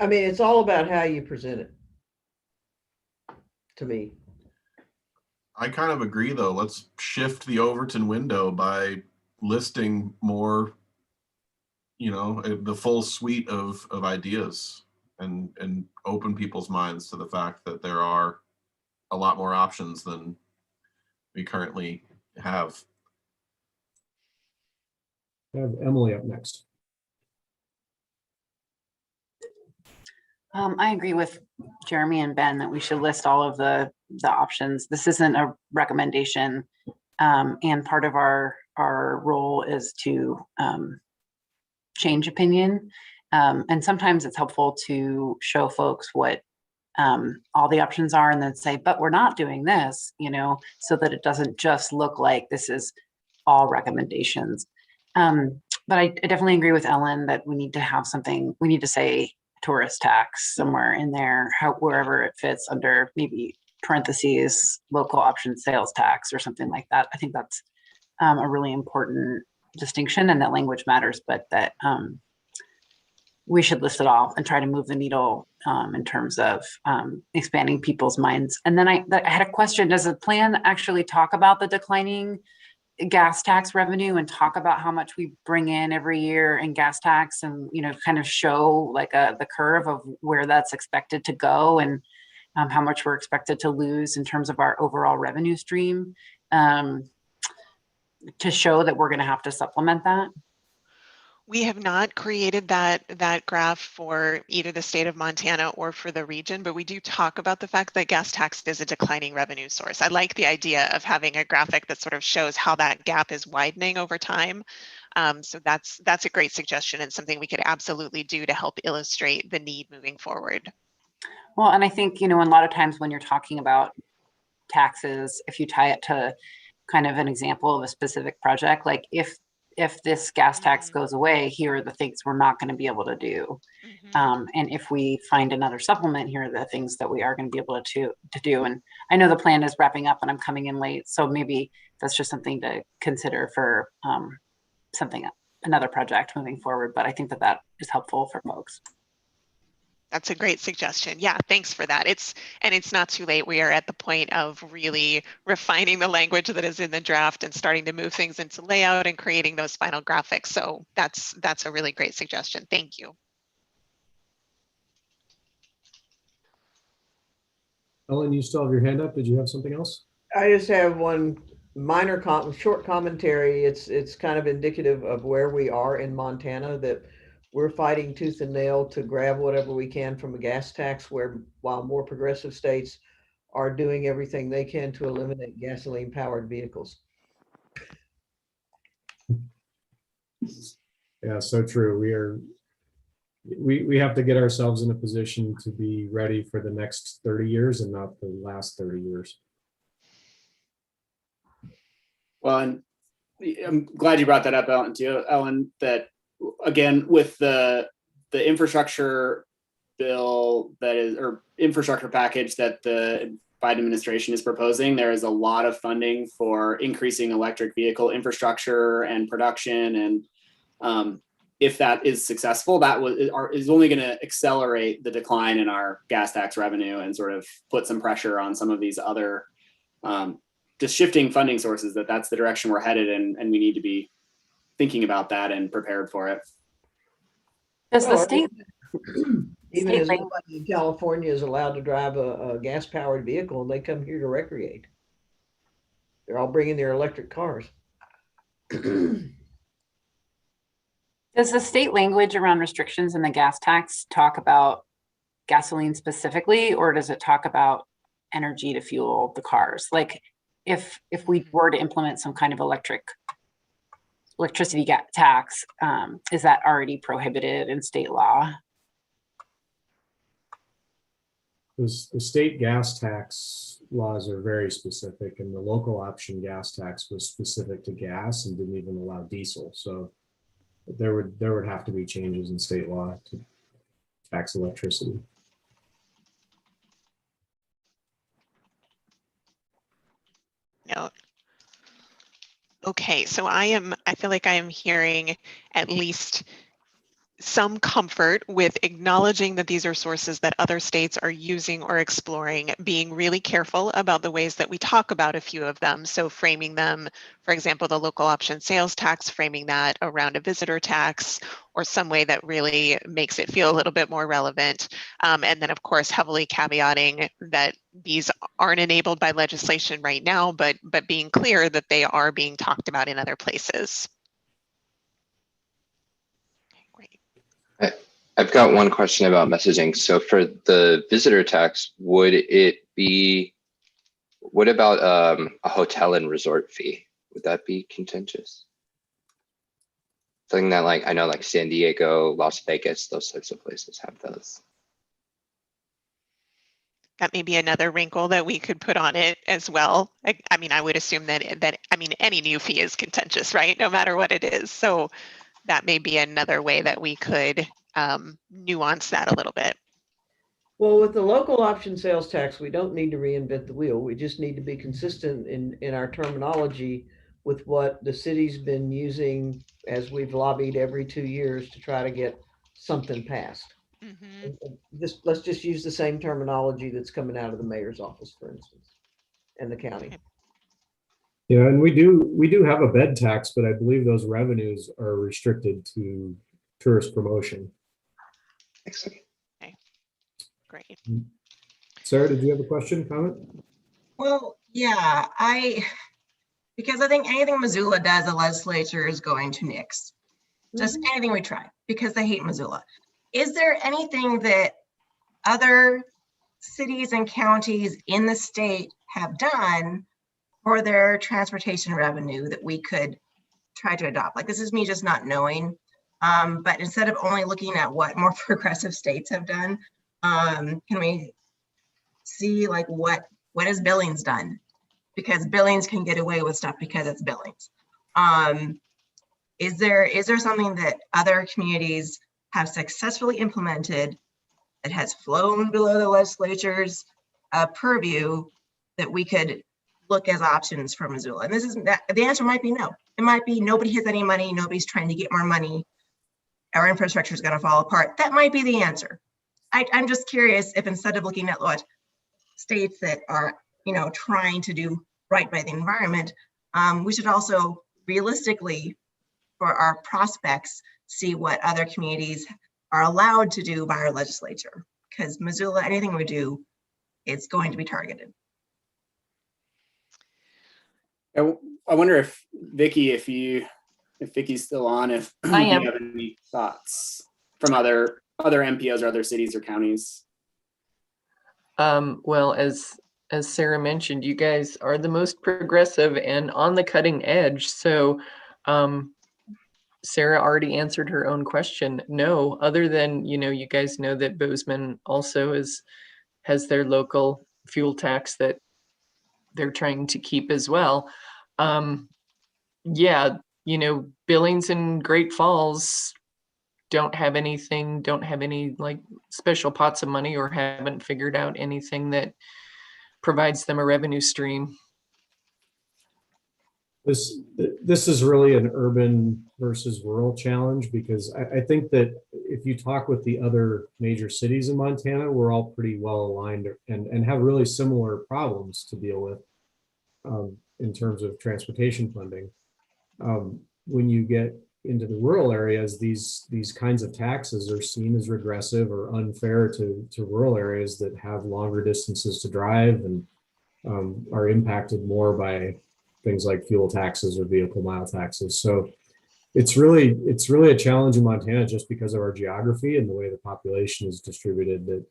I mean, it's all about how you present it, to me. I kind of agree, though. Let's shift the Overton window by listing more, the full suite of ideas and open people's minds to the fact that there are a lot more options than we currently have. I have Emily up next. I agree with Jeremy and Ben that we should list all of the options. This isn't a recommendation, and part of our role is to change opinion. And sometimes it's helpful to show folks what all the options are and then say, but we're not doing this, so that it doesn't just look like this is all recommendations. But I definitely agree with Ellen that we need to have something, we need to say tourist tax somewhere in there, wherever it fits under maybe parentheses, local option sales tax or something like that. I think that's a really important distinction, and that language matters, but that we should list it all and try to move the needle in terms of expanding people's minds. And then I had a question. Does the plan actually talk about the declining gas tax revenue and talk about how much we bring in every year in gas tax, and kind of show like the curve of where that's expected to go, and how much we're expected to lose in terms of our overall revenue stream, to show that we're going to have to supplement that? We have not created that graph for either the state of Montana or for the region, but we do talk about the fact that gas tax is a declining revenue source. I like the idea of having a graphic that sort of shows how that gap is widening over time. So that's a great suggestion and something we could absolutely do to help illustrate the need moving forward. Well, and I think, a lot of times when you're talking about taxes, if you tie it to kind of an example of a specific project, like if this gas tax goes away, here are the things we're not going to be able to do. And if we find another supplement, here are the things that we are going to be able to do. And I know the plan is wrapping up and I'm coming in late, so maybe that's just something to consider for another project moving forward. But I think that is helpful for folks. That's a great suggestion. Yeah, thanks for that. It's not too late. We are at the point of really refining the language that is in the draft and starting to move things into layout and creating those final graphics. So that's a really great suggestion. Thank you. Ellen, you still have your hand up. Did you have something else? I just have one minor short commentary. It's kind of indicative of where we are in Montana, that we're fighting tooth and nail to grab whatever we can from a gas tax, while more progressive states are doing everything they can to eliminate gasoline powered vehicles. Yeah, so true. We have to get ourselves in a position to be ready for the next 30 years and not the last 30 years. Well, and I'm glad you brought that up, Ellen, that again, with the infrastructure bill or infrastructure package that the Biden administration is proposing, there is a lot of funding for increasing electric vehicle infrastructure and production. And if that is successful, that is only going to accelerate the decline in our gas tax revenue and sort of put some pressure on some of these other just shifting funding sources. That's the direction we're headed in, and we need to be thinking about that and prepared for it. Does the state, even as nobody in California is allowed to drive a gas powered vehicle, and they come here to recreate. They're all bringing their electric cars. does the state language around restrictions in the gas tax talk about gasoline specifically, or does it talk about energy to fuel the cars? Like, if we were to implement some kind of electricity tax, is that already prohibited in state law? The state gas tax laws are very specific, and the local option gas tax was specific to gas and didn't even allow diesel. So there would have to be changes in state law to tax electricity. No. Okay, so I feel like I am hearing at least some comfort with acknowledging that these are sources that other states are using or exploring, being really careful about the ways that we talk about a few of them. So framing them, for example, the local option sales tax, framing that around a visitor tax or some way that really makes it feel a little bit more relevant. And then of course, heavily caveating that these aren't enabled by legislation right now, but being clear that they are being talked about in other places. I've got one question about messaging. So for the visitor tax, what about a hotel and resort fee? Would that be contentious? Something that I know San Diego, Las Vegas, those types of places have those. That may be another wrinkle that we could put on it as well. I mean, I would assume that any new fee is contentious, right? No matter what it is. So that may be another way that we could nuance that a little bit. Well, with the local option sales tax, we don't need to reinvent the wheel. We just need to be consistent in our terminology with what the city's been using as we've lobbied every 2 years to try to get something passed. Let's just use the same terminology that's coming out of the mayor's office, for instance, and the county. Yeah, and we do have a bed tax, but I believe those revenues are restricted to tourist promotion. Excellent. Okay, great. Sarah, did you have a question, comment? Well, yeah, because I think anything Missoula does, the legislature is going to nix. Just anything we try, because they hate Missoula. Is there anything that other cities and counties in the state have done for their transportation revenue that we could try to adopt? Like, this is me just not knowing. But instead of only looking at what more progressive states have done, can we see what has Billings done? Because Billings can get away with stuff because it's Billings. Is there something that other communities have successfully implemented that has flown below the legislature's purview that we could look as options for Missoula? And the answer might be no. It might be nobody has any money, nobody's trying to get more money, our infrastructure is going to fall apart. That might be the answer. I'm just curious if instead of looking at what states that are trying to do right by the environment, we should also realistically, for our prospects, see what other communities are allowed to do by our legislature. Because Missoula, anything we do, it's going to be targeted. I wonder if Vicki, if Vicki's still on, if I am. you have any thoughts from other MPOs or other cities or counties. Well, as Sarah mentioned, you guys are the most progressive and on the cutting edge. So Sarah already answered her own question. No, other than, you guys know that Bozeman also has their local fuel tax that they're trying to keep as well. Yeah, Billings and Great Falls don't have any special pots of money or haven't figured out anything that provides them a revenue stream. This is really an urban versus rural challenge, because I think that if you talk with the other major cities in Montana, we're all pretty well aligned and have really similar problems to deal with in terms of transportation funding. When you get into the rural areas, these kinds of taxes are seen as regressive or unfair to rural areas that have longer distances to drive and are impacted more by things like fuel taxes or vehicle mile taxes. So it's really a challenge in Montana just because of our geography and the way the population is distributed, that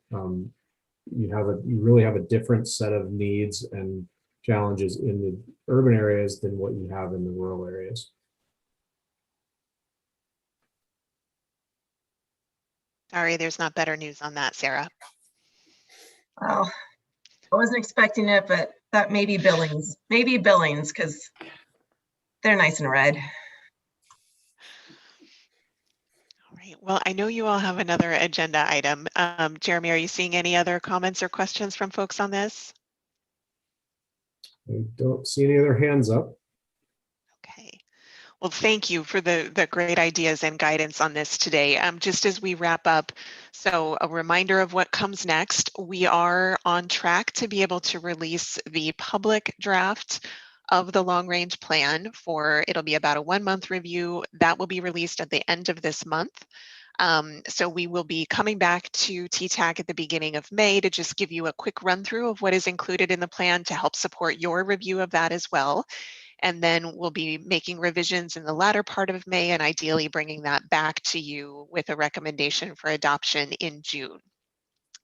you really have a different set of needs and challenges in the urban areas than what you have in the rural areas. Sorry, there's not better news on that, Sarah. Well, I wasn't expecting it, but that maybe Billings, because they're nice and red. All right. Well, I know you all have another agenda item. Jeremy, are you seeing any other comments or questions from folks on this? I don't see any other hands up. Okay. Well, thank you for the great ideas and guidance on this today. Just as we wrap up, so a reminder of what comes next. We are on track to be able to release the public draft of the long range plan it'll be about a 1-month review. That will be released at the end of this month. So we will be coming back to TTAC at the beginning of May to just give you a quick run through of what is included in the plan to help support your review of that as well. And then we'll be making revisions in the latter part of May and ideally bringing that back to you with a recommendation for adoption in June.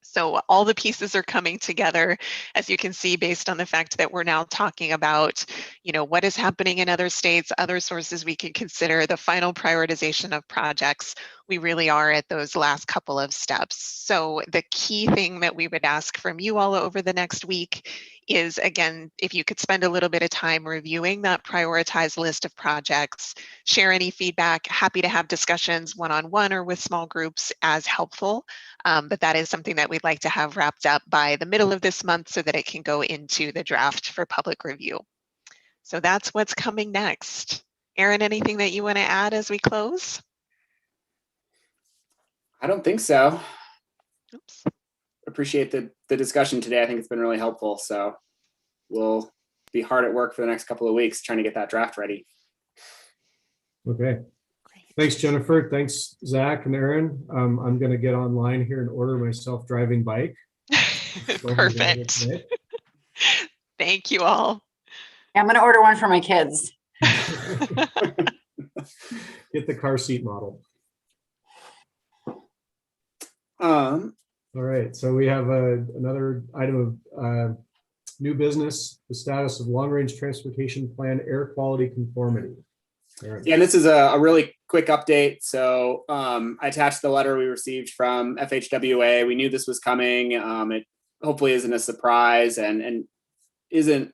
So all the pieces are coming together, as you can see, based on the fact that we're now talking about, what is happening in other states, other sources we can consider, the final prioritization of projects. We really are at those last couple of steps. So the key thing that we would ask from you all over the next week is, again, if you could spend a little bit of time reviewing that prioritized list of projects, share any feedback, happy to have discussions one-on-one or with small groups as helpful. But that is something that we'd like to have wrapped up by the middle of this month so that it can go into the draft for public review. So that's what's coming next. Aaron, anything that you want to add as we close? I don't think so. Oops. Appreciate the discussion today. I think it's been really helpful. So we'll be hard at work for the next couple of weeks trying to get that draft ready. Okay. Thanks, Jennifer. Thanks, Zach and Aaron. I'm going to get online here and order my self-driving bike. Perfect. Thank you all. I'm going to order one for my kids. Get the car seat model. All right, so we have another item of new business, the status of long-range transportation plan air quality conformity. Aaron. Yeah, and this is a really quick update. So I attached the letter we received from FHWA. We knew this was coming. It hopefully isn't a surprise and isn't,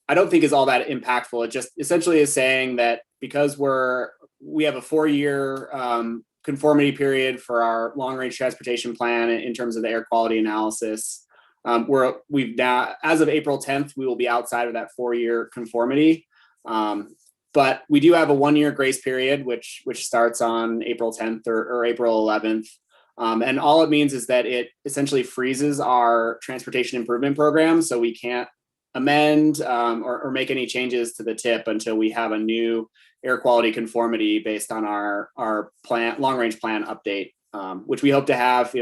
I don't think is all that impactful. It just essentially is saying that because we have a 4-year conformity period for our long-range transportation plan in terms of the air quality analysis. We've now, as of April 10th, we will be outside of that 4-year conformity. But we do have a 1-year grace period, which starts on April 10th or April 11th. And all it means is that it essentially freezes our transportation improvement program. So we can't amend or make any changes to the TIP until we have a new air quality conformity based on our plan, long range plan update, which we hope to have.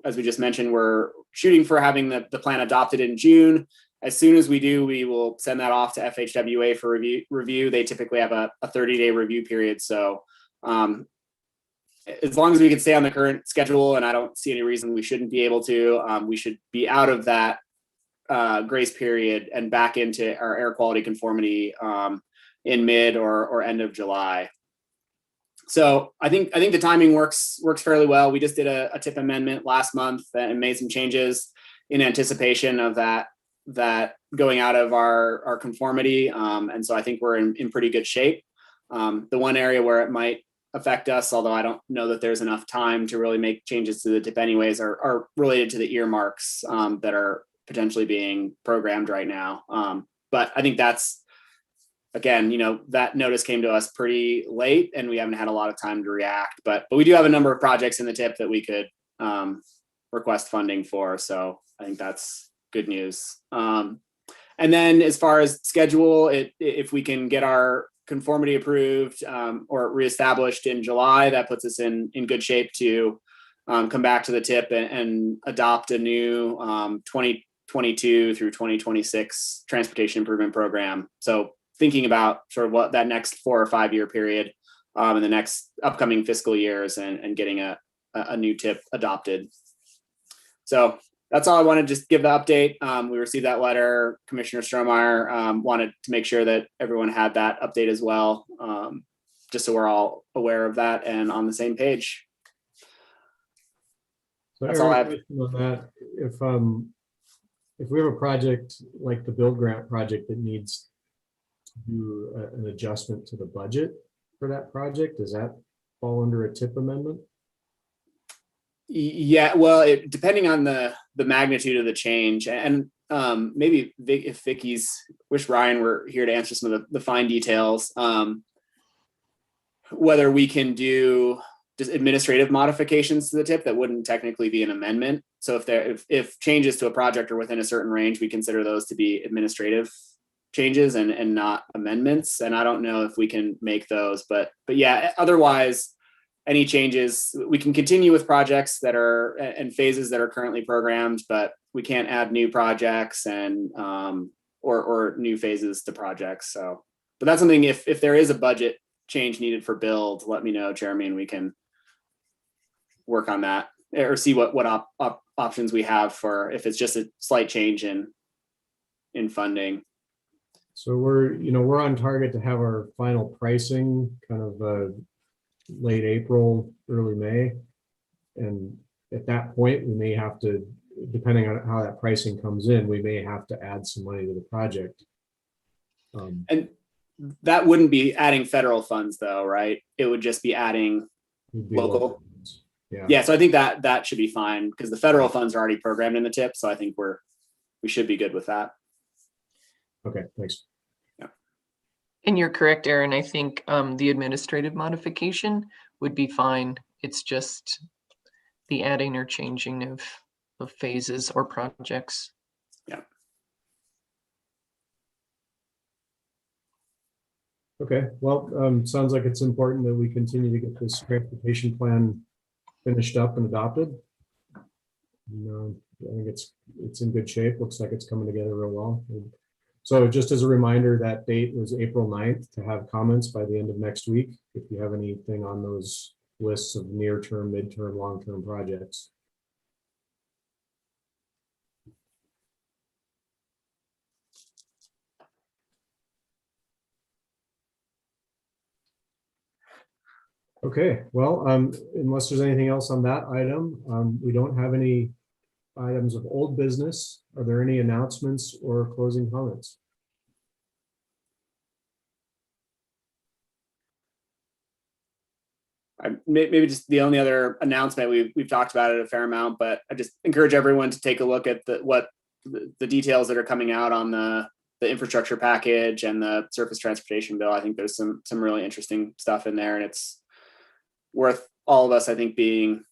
As we just mentioned, we're shooting for having the plan adopted in June. As soon as we do, we will send that off to FHWA for review. They typically have a 30-day review period. So as long as we can stay on the current schedule, and I don't see any reason we shouldn't be able to, we should be out of that grace period and back into our air quality conformity in mid or end of July. So I think the timing works fairly well. We just did a TIP amendment last month and made some changes in anticipation of that going out of our conformity. And so I think we're in pretty good shape. The one area where it might affect us, although I don't know that there's enough time to really make changes to the TIP anyways, are related to the earmarks that are potentially being programmed right now. But I think that's, again, that notice came to us pretty late and we haven't had a lot of time to react, but we do have a number of projects in the TIP that we could request funding for. So I think that's good news. And then as far as schedule, if we can get our conformity approved or reestablished in July, that puts us in good shape to come back to the TIP and adopt a new 2022 through 2026 transportation improvement program. So thinking about sort of what that next 4 or 5 year period in the next upcoming fiscal years and getting a new TIP adopted. So that's all I wanted to just give the update. We received that letter. Commissioner Strohmeyer wanted to make sure that everyone had that update as well, just so we're all aware of that and on the same page. So That's all I Eric, have. question on that, if we have a project like the Build Grant project that needs to do an adjustment to the budget for that project, does that fall under a TIP amendment? Yeah, well, depending on the magnitude of the change, and maybe if Vicky's, wish Ryan were here to answer some of the fine details, whether we can do just administrative modifications to the TIP that wouldn't technically be an amendment. So if changes to a project are within a certain range, we consider those to be administrative changes and not amendments. And I don't know if we can make those, but yeah, otherwise, any changes, we can continue with projects that are and phases that are currently programmed, but we can't add new projects and or new phases to projects. So, but that's something, if there is a budget change needed for build, let me know, Jeremy, and we can work on that or see what options we have for if it's just a slight change in funding. So we're on target to have our final pricing kind of late April, early May. And at that point, we may have to, depending on how that pricing comes in, we may have to add some money to the project. And that wouldn't be adding federal funds though, right? It would just be adding local. Yeah, so I think that should be fine because the federal funds are already programmed in the TIP. So I think we should be good with that. Okay, thanks. And you're correct, Aaron. I think the administrative modification would be fine. It's just the adding or changing of phases or projects. Yeah. Okay, well, sounds like it's important that we continue to get this transportation plan finished up and adopted. I think it's in good shape. Looks like it's coming together real well. So just as a reminder, that date was April 9th to have comments by the end of next week. If you have anything on those lists of near-term, mid-term, long-term projects. Okay, well, unless there's anything else on that item, we don't have any items of old business. Are there any announcements or closing comments? Maybe just the only other announcement, we've talked about it a fair amount, but I just encourage everyone to take a look at the details that are coming out on the infrastructure package and the surface transportation bill. I think there's some really interesting stuff in there, and it's worth all of us, I think, being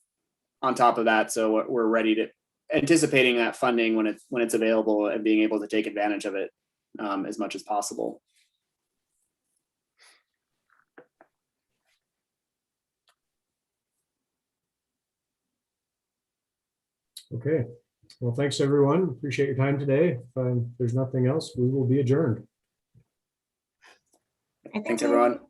on top of that. So we're ready to anticipating that funding when it's available and being able to take advantage of it as much as possible. Okay, well, thanks everyone. Appreciate your time today. If there's nothing else, we will be adjourned. Thanks everyone.